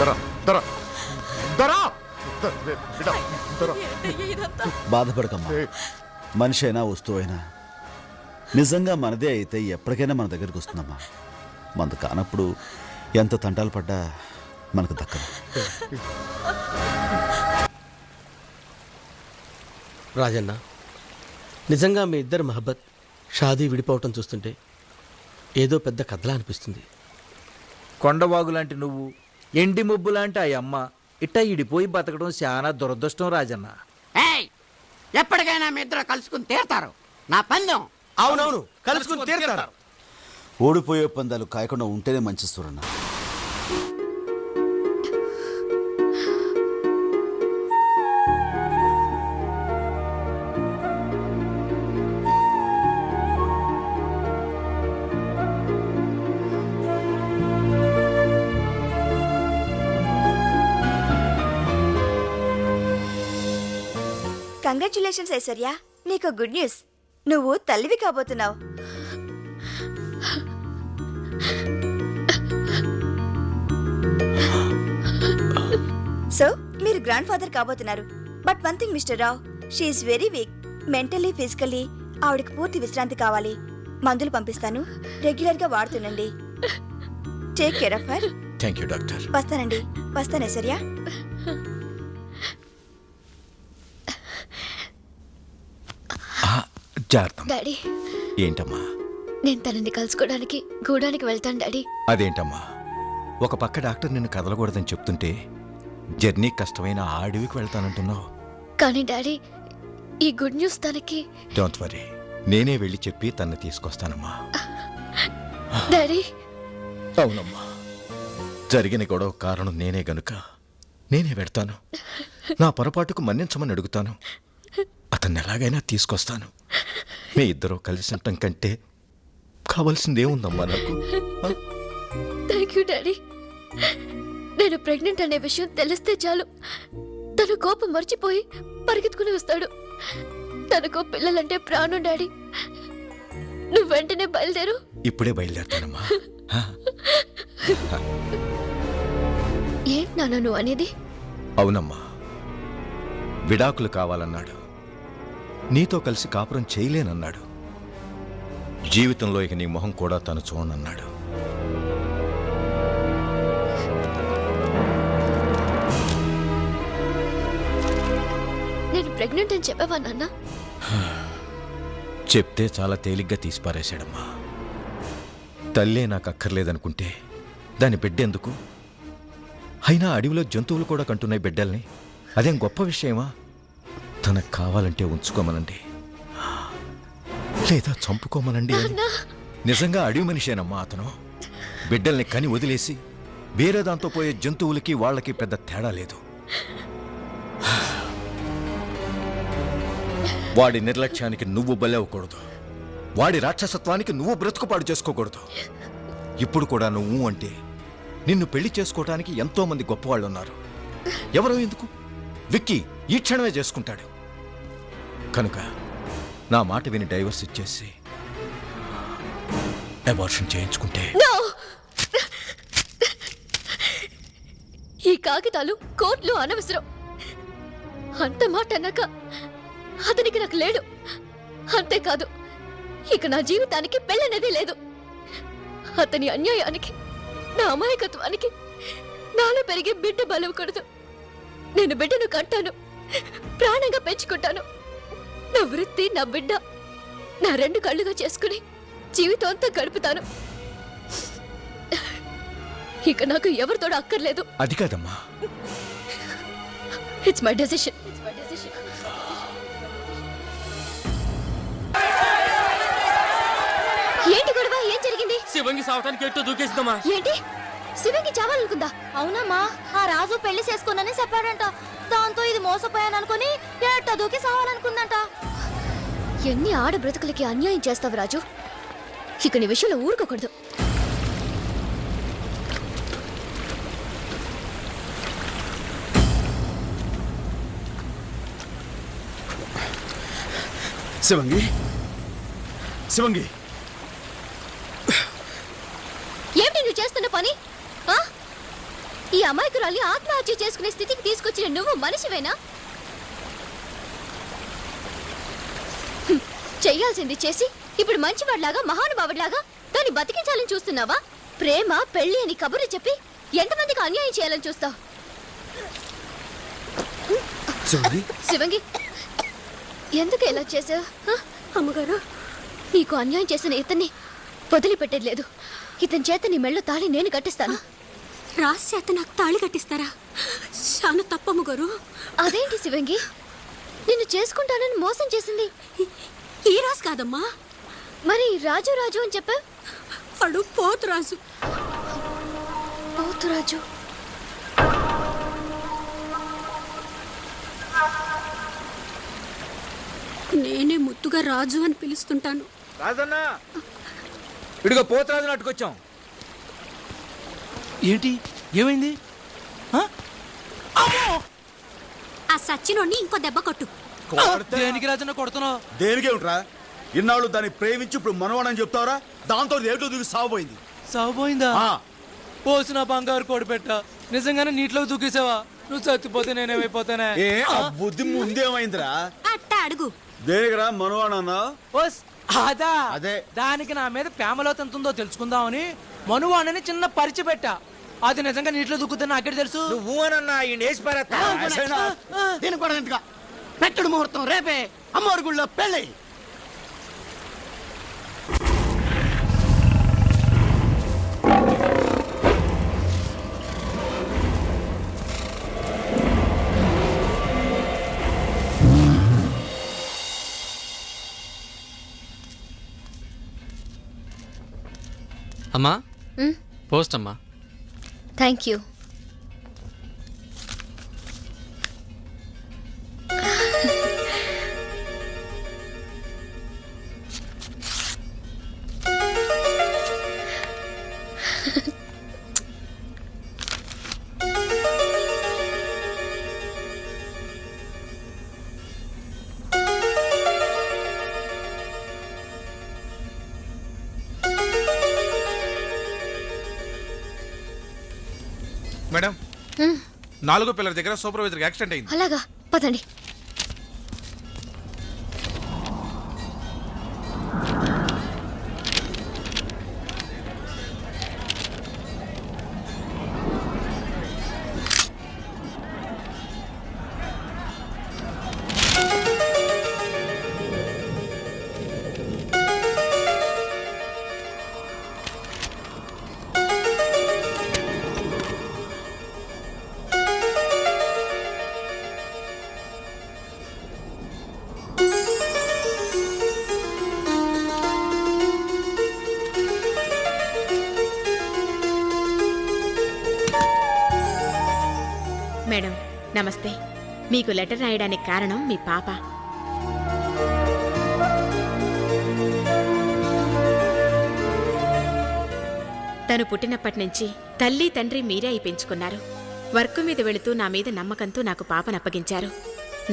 దొరా దొరా దొరా, బిడ్డా దొరా. ఏంటయ్యా ఇదంతా? బాధపడకమ్మా. మనిషి అయినా వస్తువు అయినా నిజంగా మనదే అయితే ఎప్పటికైనా మన దగ్గరికి వస్తుందమ్మా. మనది కానప్పుడు ఎంత తంటాలు పడ్డా మనకు దక్కదు. రాజన్న, నిజంగా మీ ఇద్దరు మహబ్బత్ షాదీ విడిపోవటం చూస్తుంటే ఏదో పెద్ద కథలా అనిపిస్తుంది. కొండవాగు లాంటి నువ్వు, ఎండి ముబ్బు లాంటి ఆ అమ్మ ఇట్ట ఇడిపోయి బతకడం చాలా దురదృష్టం రాజన్న. ఎప్పటికైనా మీ ఇద్దరు కలుసుకుని తీరుతారు. నా పందెం. అవునవును, కలుసుకుని తీరుతారు. ఓడిపోయే పందాలు కాయకుండా ఉంటేనే మంచి సూరన్న. కంగ్రాచులేషన్స్ ఐశ్వర్య, నీకు గుడ్ న్యూస్. నువ్వు తల్లివి కాబోతున్నావు. సో మీరు గ్రాండ్ ఫాదర్ కాబోతున్నారు. But one thing mister Rao, she is very weak. Mentally physically ఆవిడకి పూర్తి విశ్రాంతి కావాలి. మందులు పంపిస్తాను, రెగ్యులర్ గా వాడుతుండండి. Take care of her. Thank you doctor. వస్తానండి. వస్తాను ఐశ్వర్య. డాడీ, ఏంటమ్మా నేను తనని కలుసుకోవడానికి గూడానికి వెళ్తాను డాడీ. అదేంటమ్మా, ఒక పక్క డాక్టర్ నిన్ను కదలకూడదని చెప్తుంటే జర్నీ కష్టమైన ఆ అడవికి వెళ్తానంటున్నావు. కానీ డాడీ, ఈ గుడ్ న్యూస్ తనకి. డోంట్ వరీ, నేనే వెళ్ళి చెప్పి తన్ని తీసుకొస్తానమ్మా. డాడీ. అవునమ్మా, జరిగిన గొడవ కారణం నేనే గనుక నేనే వెళ్తాను. నా పొరపాటుకు మన్నించమని అడుగుతాను. అతన్ని ఎలాగైనా తీసుకొస్తాను. మీ ఇద్దరూ కలిసి ఉండటం కంటే కావాల్సిందేముందమ్మా నాకు? Thank you daddy. నేను ప్రెగ్నెంట్ అనే విషయం తెలిస్తే చాలు తను కోపం మర్చిపోయి పరిగెత్తుకుని వస్తాడు. తనకు పిల్లలంటే ప్రాణం డాడీ. నువ్వు వెంటనే బయలుదేరు. ఇప్పుడే బయలుదేరుతానమ్మా. ఏంటి నాన్న నువ్వు అనేది? అవునమ్మా, విడాకులు కావాలన్నాడు. నీతో కలిసి కాపురం చేయలేనన్నాడు. జీవితంలో ఇక నీ మొహం కూడా తను చూడనన్నాడు. నేను ప్రెగ్నెంట్ అని చెప్పావా నాన్న? చెప్తే చాలా తేలిగ్గా తీసిపారేశాడమ్మా. తల్లే నాకు అక్కర్లేదనుకుంటే దాని బిడ్డెందుకు? అయినా అడవిలో జంతువులు కూడా కంటున్నాయి బిడ్డల్ని. అదేం గొప్ప విషయమా? తనకు కావాలంటే ఉంచుకోమనండి, లేదా చంపుకోమనండి. నిజంగా అడవి మనిషేనమ్మా అతను. బిడ్డల్ని కని వదిలేసి వేరే దాంతో పోయే జంతువులకి వాళ్ళకి పెద్ద తేడా లేదు. వాడి నిర్లక్ష్యానికి నువ్వు బలవ్వకూడదు. వాడి రాక్షసత్వానికి నువ్వు బ్రతుకుపాడు చేసుకోకూడదు. ఇప్పుడు కూడా నువ్వు అంటే నిన్ను పెళ్లి చేసుకోవటానికి ఎంతో మంది గొప్పవాళ్ళు ఉన్నారు. ఎవరో ఎందుకు? విక్కీ ఈ క్షణమే చేసుకుంటాడు. కనుక నా మాట విని డైవర్స్ ఇచ్చేసి అబార్షన్ చేయించుకుంటే. ఈ కాగితాలు కోర్టులో అనవసరం. అంత మాట అన్నాక అతనికి నాకు లేడు. అంతేకాదు, ఇక నా జీవితానికి పెళ్ళనేది లేదు. అతని అన్యాయానికి, నా అమాయకత్వానికి నాలో పెరిగే బిడ్డ బలవకూడదు. నేను బిడ్డను కంటాను, ప్రాణంగా పెంచుకుంటాను. నా వృత్తి, నా బిడ్డ నా రెండు కళ్ళుగా చేసుకుని జీవితం అంతా గడుపుతాను. ఇక నాకు ఎవరితోడు అక్కర్లేదు. అది కాదమ్మా. It's my decision. ఏంటి గొడవ? ఏం జరిగింది? శివంగి సావటానికి ఎట్టో దూకేసిందమ్మా. ఏంటి? శివంగి చావాలనుకుందా? అవునమ్మా, ఆ రాజు పెళ్లి చేసుకోనని చెప్పాడంట. దాంతో ఇది మోసపోయాననుకుని ఎట్టో దూకి సావాలనుకుందంట. ఎన్ని ఆడ బ్రతుకులకి అన్యాయం చేస్తావు రాజు. ఇక నీ విషయంలో ఊరుకోకూడదు. శివంగి, శివంగి, ఏమిటి నువ్వు చేస్తున్న పని? ఈ అమాయకురాలి ఆత్మహత్య చేసుకునే స్థితికి తీసుకొచ్చిన నువ్వు మనిషివేనా? చెయ్యాల్సింది చేసి ఇప్పుడు మంచివాడిలాగా, మహానుభావుడిలాగా దాన్ని బతికించాలని చూస్తున్నావా? ప్రేమ పెళ్లి అని కబుర్లు చెప్పి ఎంతమందికి అన్యాయం చేయాలని చూస్తావు? శివంగి, ఎందుకు ఎలా చేసావు? అమ్మగారు, నీకు అన్యాయం చేసిన ఇతన్ని వదిలిపెట్టేది లేదు. ఇతని చేత నీ మెళ్ళో తాళి నేను కట్టిస్తాను. రాసి చేత నాకు తాళి కట్టిస్తారా? చాలా తప్పమ్మ గారు. అదేంటి శివంగి, నిన్ను చేసుకుంటానని మోసం చేసింది ఈ రాజు కాదమ్మా. మరి రాజు రాజు అని చెప్పా? వాడు పోతురాజు. పోతురాజు? నేనే ముద్దుగా రాజు అని పిలుస్తుంటాను. రాజన్నా, ఇడిగో పోతరాజు నాటుకొచ్చాం. ఏంటి? ఏమైంది? ఆ సచ్చినోడిని ఇంకో దెబ్బ కొట్టు. దేనికి రాజన్న కొడుతున్నావు? దేనికేమిట్రా? ఇన్నాళ్ళు దాన్ని ప్రేమించి ఇప్పుడు మనవాడని చెప్తావరా? దాంతో ఏటో దూకి సాగుపోయింది. సాగుపోయిందా? పోసిన బంగారు కోడి పెట్ట నిజంగానే నీటిలో దూకేసావా? నువ్వు చచ్చిపోతే నేనేమైపోతానే? ఏ ఆ బుద్ధి ముందేమైందిరా? అట్టా అడుగు. దేనికిరా మనవాడన్నా? అదా అదే. దానికి నా మీద ప్రేమలో ఎంతుందో తెలుసుకుందామని మనువాణని చిన్న పరిచి పెట్టా. అది నిజంగా నీటిలో దూకుతున్నా నాకే తెలుసు. నువ్వు అనన్నా ఈ దీని కూడా ఇంతగా పెట్టుడు ముహూర్తం రేపే అమ్మవారి గుళ్ళో పెళ్ళి. అమ్మా పోస్ట్ అమ్మా. Thank you. మేడం 4వ పిల్లర్ దగ్గర సూపర్వైజర్ యాక్సిడెంట్ అయింది. అలాగా, పదండి. మేడం నమస్తే. మీకు లెటర్ రాయడానికి కారణం మీ పాప. తను పుట్టినప్పటి నుంచి తల్లి తండ్రి మీరే అయి పెంచుకున్నారు. వర్క్ మీద వెళుతూ నా మీద నమ్మకంతో నాకు పాపనప్పగించారు.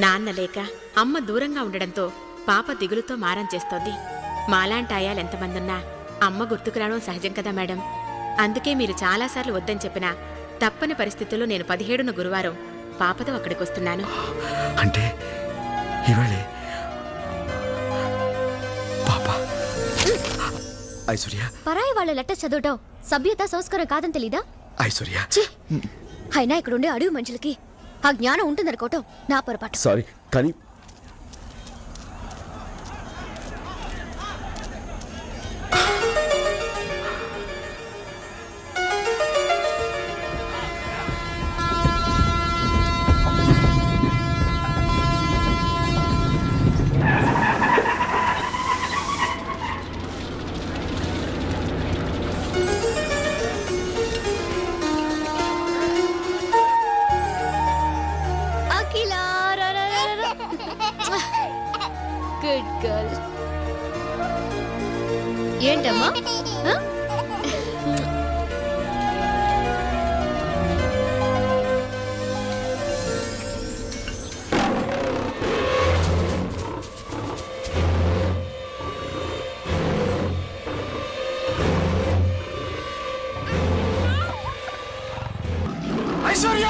నాన్న లేక అమ్మ దూరంగా ఉండడంతో పాప దిగులుతో మారం చేస్తోంది. మాలాంటి ఆయాలెంతమందున్నా అమ్మ గుర్తుకు రావడం సహజం కదా మేడం. అందుకే మీరు చాలాసార్లు వద్దని చెప్పినా తప్పని పరిస్థితుల్లో నేను 17న గురువారం పాపతో అక్కడికి వస్తున్నాను. అంటే ఇవాళే పాప ఐశ్వర్య. పరాయి వాళ్ళ లెటర్ చదవటం సభ్యత సంస్కారం కాదని తెలీదా? ఐశ్వర్య అయినా ఇక్కడ ఉండే అడవి మనుషులకి ఆ జ్ఞానం ఉంటుందనుకోవటం నా పొరపాటు. సారీ కానీ గుడ్ గర్ల్. ఏంటమ్మా? ఐశ్వర్య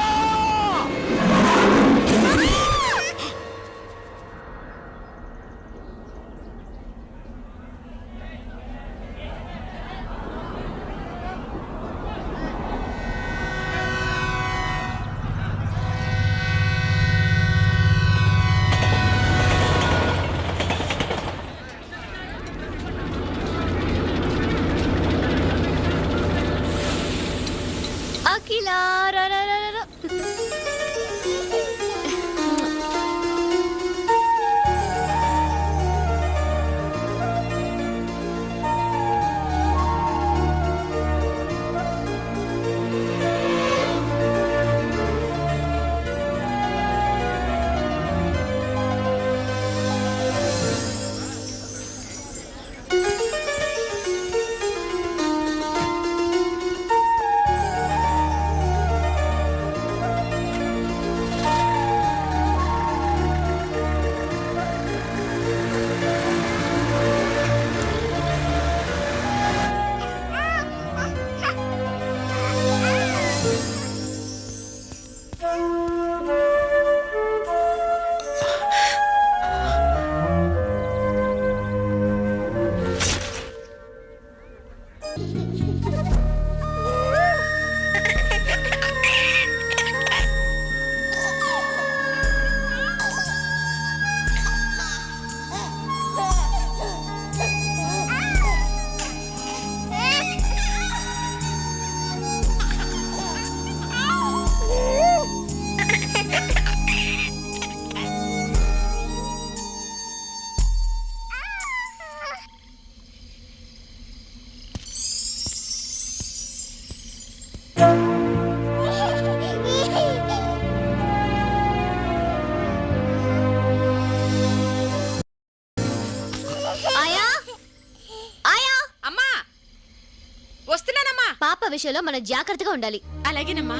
విషయంలో మనం జాగ్రత్తగా ఉండాలి. అలాగేనమ్మా.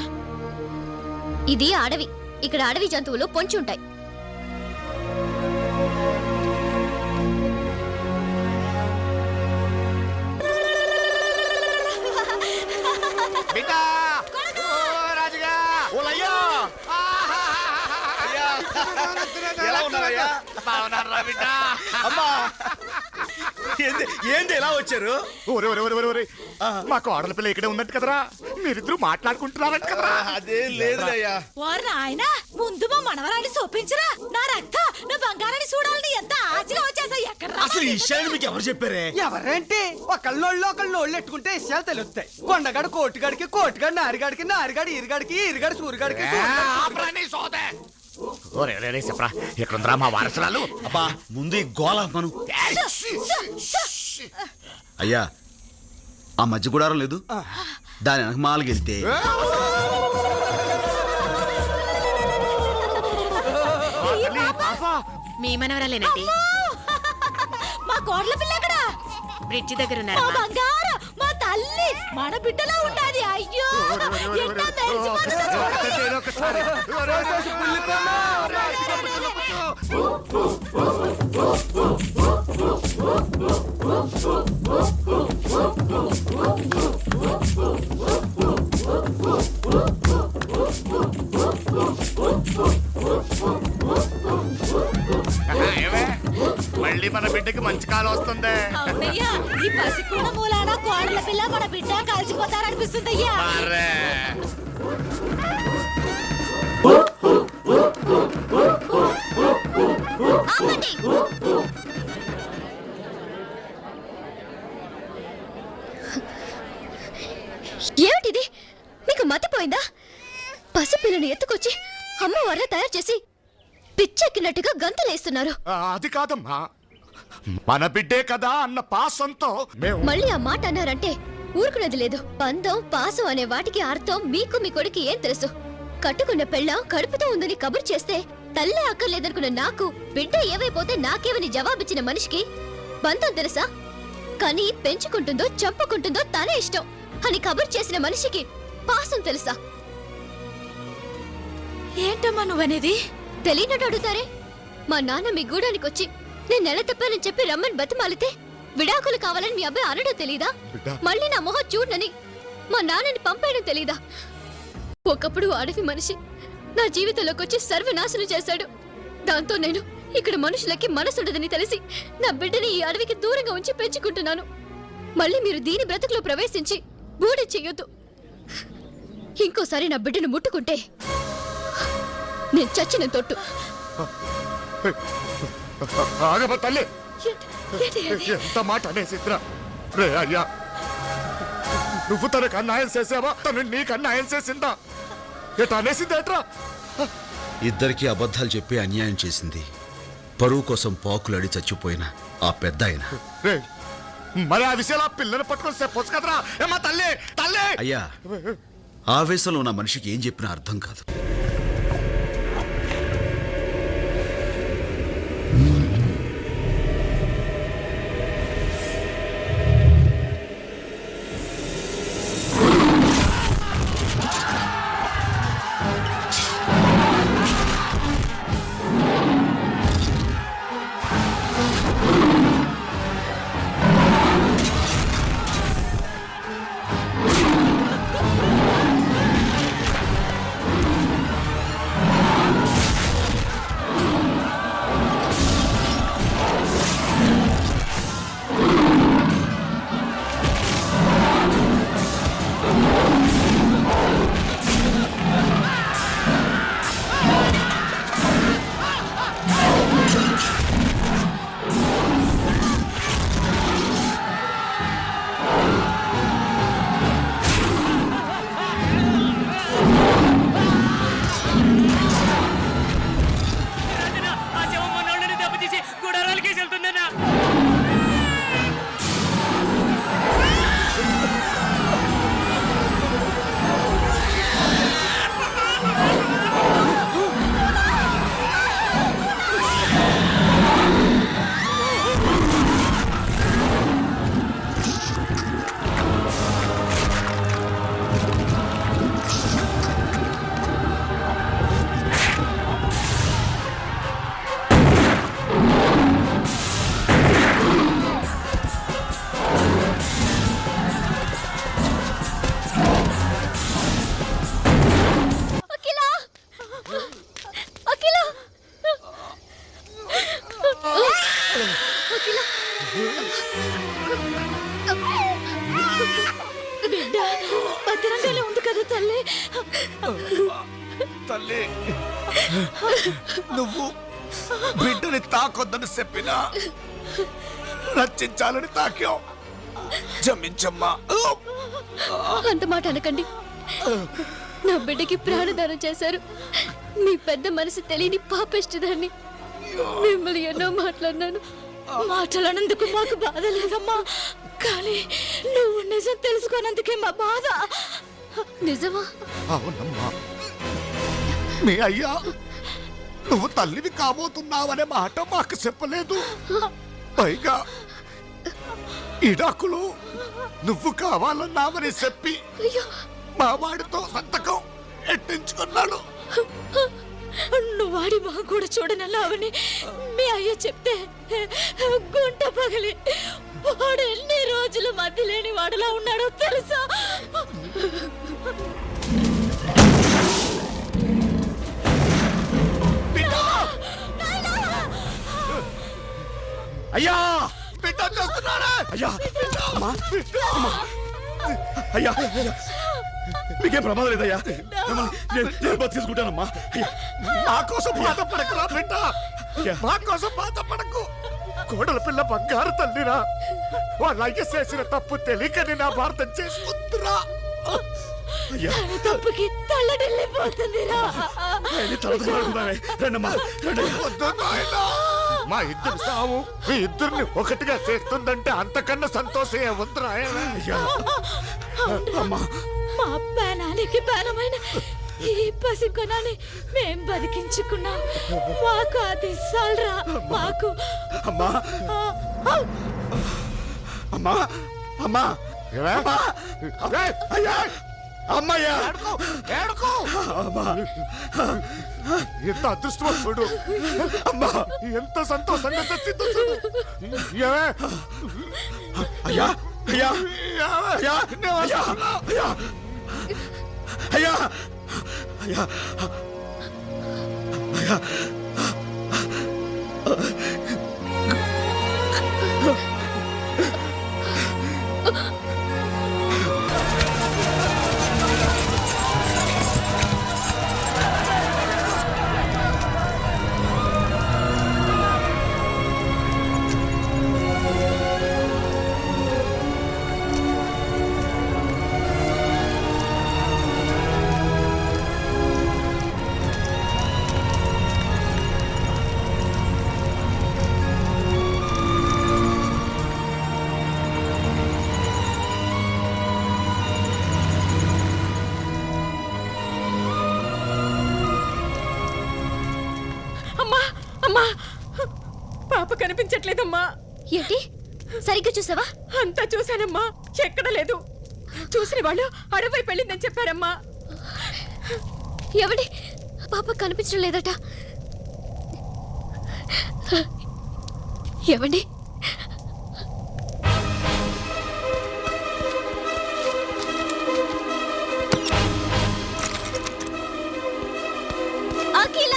ఇది అడవి. ఇక్కడ అడవి జంతువులు పొంచి ఉంటాయి. బిడ్డా రాజుగా ఓలయ్యా ఎలా ఉన్నారయ్యా? బాగున్నారా బిడ్డ? అమ్మా ఏంది ఎలా వచ్చారు? మా కోడల పిల్ల ఇక్కడే ఉన్నట్టు కదరా, మీరిద్దరు మాట్లాడుకుంటున్నారంట కదరా? అదేం లేదులయ్యా. ఆయన ముందు మా మనవరాన్ని చూపించరా. నా రక్త నా బంగారాన్ని చూడాలని ఎంత ఆశగా వచ్చేసా. ఎక్కడ అసలు ఈ విషయాన్ని మీకు ఎవరు చెప్పారే? ఎవరంటే ఒకళ్ళోళ్ళు ఎట్టుకుంటే విషయాలు తెలుస్తాయి. కొండగాడు కోటిగాడికి, కోటిగాడు నారిగాడికి, నారిగాడు ఇరిగాడికి, ఇరిగాడు సూరిగాడికి. చెప్పరా ఎక్కడుందిరా మా వారసురాలు? అబ్బా ముందు ఈ గోళ మను. అయ్యా ఆ మధ్య గుడారం లేదు, దాని వెనక మాలకెళ్తే మీ మనవరాలేనండి. మా కోడల పిల్ల ఎక్కడ? బ్రిడ్జి దగ్గర ఉన్నారు. మా బంగారం, మా తల్లి, మన బిడ్డలా ఉండాలి. అయ్యో ఎంత తెలిసిపోతుందో మళ్ళీ మన బిడ్డకి మంచి కాలం వస్తుంది. అవునయ్యా, ఈ పసికూడ మూలాన కోడల పిల్ల మన బిడ్డ కలిసిపోతారనిపిస్తుందయ్యా. ఏమిటిది? మీకు మతిపోయిందా? పసిపిల్లని ఎత్తుకొచ్చి అమ్మవారిని తయారు చేసి పిచ్చెక్కినట్టుగా గంతులేస్తున్నారు. అది కాదమ్మా, మన బిడ్డే కదా అన్న పాసంతో మళ్ళీ ఆ మాట అన్నారంటే ఊరుకునేది లేదు. పందం పాసం అనే వాటికి అర్థం మీకు మీ కొడుకు ఏం తెలుసు? కట్టుకున్న పెళ్ళ కడుపుతో ఉందని కబురు చేస్తే తల్లే అక్కర్లేదనుకున్న నాకు బిడ్డ ఏవైపోతే నాకేమని జవాబిచ్చిన మనిషికి బంధం తెలుసా? కానీ పెంచుకుంటుందో చంపుకుంటుందో తనే ఇష్టం అని కబురు చేసిన మనిషికి పాసం తెలుసా? ఏంటమ్మా నువ్వనేది? తెలియనట్టు అడుగుతారే. మా నాన్న మీ గూడానికి వచ్చి నేను నెల తప్పానని చెప్పి రమ్మని బతిమాలితే విడాకులు కావాలని మీ అబ్బాయి అనడం తెలీదా? మళ్ళీ నా మొహం చూడనని మా నాన్నని పంపేయడం తెలీదా? ఒకప్పుడు అడవి మనిషి నా జీవితంలోకి వచ్చి సర్వనాశనం చేశాడు. దాంతో నేను ఇక్కడ మనుషులకి మనసుండదని తెలిసి నా బిడ్డని ఈ అడవికి దూరంగా ఉంచి పెంచుకుంటున్నాను. మళ్ళీ మీరు దీని బ్రతుకులో ప్రవేశించి బూడి చెయ్యొద్దు. ఇంకోసారి నా బిడ్డను ముట్టుకుంటే నేను చచ్చిన తొట్టు. తల్లి ఎంత మాట అనేసిద్రా. రే అయ్యా, నువ్వు తనకు అన్యాయం చేసావా, తను నీకు అన్యాయం చేసిందా? ఎట అనేసిందేట్రా? ఇద్దరికి అబద్ధాలు చెప్పి అన్యాయం చేసింది పరువు కోసం పాకులాడి చచ్చిపోయిన ఆ పెద్ద ఆయన. మరి ఆ విషయాలు ఆ పిల్లని పట్టుకొని చెప్పొచ్చు కదరా. ఏమా తల్లి తల్లి. అయ్యా ఆవేశంలో ఉన్న మనిషికి ఏం చెప్పినా అర్థం కాదు. తల్లి నువ్వు బిడ్డని తాకొద్దని చెప్పినా రక్షించాలని తాకావు. క్షమించమ్మా. అంత మాట అనకండి. నా బిడ్డకి ప్రాణదానం చేశారు. మీ పెద్ద మనసు తెలియని పాపిష్టిదాన్ని. మిమ్మల్ని ఎన్నో మాట్లాడినాను. మాట్లాడినందుకు మాకు బాధ లేదమ్మా, కానీ నువ్వు నిజం తెలుసుకోనందుకే మా బాధ. నిజమా? అవునమ్మా, మీ అయ్యా నువ్వు తల్లివి కాబోతున్నావనే మాట మాకు చెప్పలేదు. పైగా ఇడాకులు నువ్వు కావాలన్నావని చెప్పి మా వాడితో సంతకం ఎట్టించుకున్నాడు. నువ్వు వాడి మా కూడా చూడనన్నావని మీ అయ్య చెప్తే గుంట పగిలి వాడు ఎన్ని రోజులు మధ్య లేని వాడులా ఉన్నాడో తెలుసా? అయ్యా బిడ్డ చేస్తున్నాడా? అయ్యా అమ్మా, అమ్మా. అయ్యా మీకేం ప్రమాదం లేదయ్యా. నేను బతికేసుకుంటానమ్మా. మా కోసం బాధపడకురా బిడ్డ, మా కోసం బాధపడకు. కోడల పిల్ల బంగారు తల్లిరా. వాళ్ళ అయ్య చేసిన తప్పు తెలియకని నా భారతం చేసుకుంటురా. తప్పుకి తల్లడిల్లిపోతుందిరా. మా ఇద్దరు సావు మీ ఇద్దరిని ఒకటిగా చేస్తుందంటే అంతకన్నా సంతోషం ఏముందిరా? అమ్మా, మా ప్రాణానికి ప్రాణమైన ఈ పసికొనాన్ని మేం బతికించుకున్నాం. మాకు అది సాల్రా. మాకు అమ్మా, అమ్మా, అమ్మా, అయ్యా, అమ్మయ్యా, అమ్మా, ఎంత అదృష్టవంతుడు. అమ్మా, ఎంత సంతోషంగా చచ్చిందో చూడు. అయ్యా, అయ్యా, అయ్యా, అయ్యా, అయ్యా, అయ్యా, అయ్యా, అయ్యా. పాప కనిపించట్లేదమ్మా. ఏంటి? సరిగ్గా చూసావా? అంతా చూశానమ్మా, ఎక్కడ లేదు. చూసిన వాళ్ళు అడవి వెళ్ళిందని చెప్పారమ్మా. ఎవడి పాప కనిపించడం లేదట. ఎవండి? అఖిల!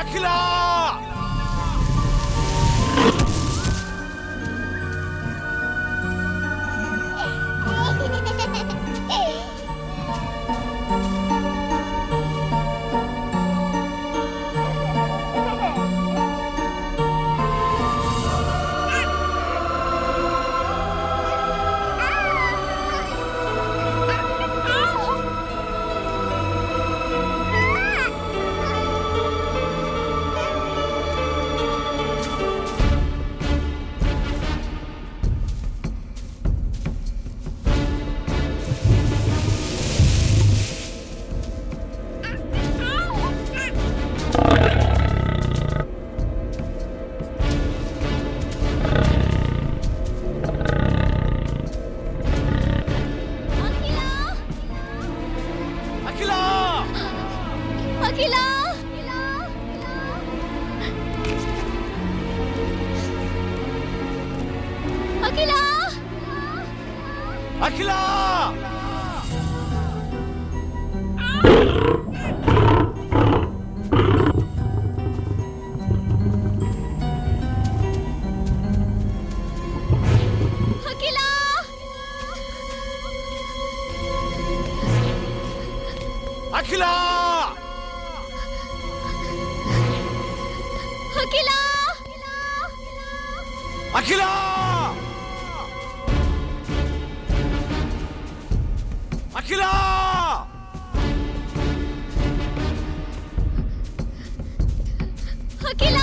అఖిలా! అఖిల అఖిల అఖిల అఖిల అఖిల అఖిల అఖిల అఖిల అఖిల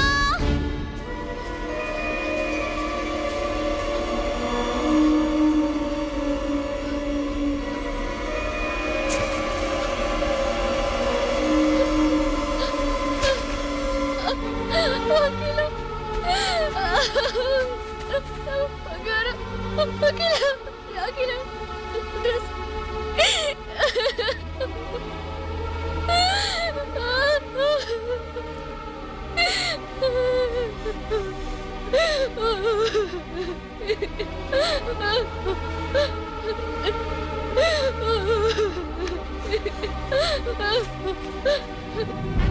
Oh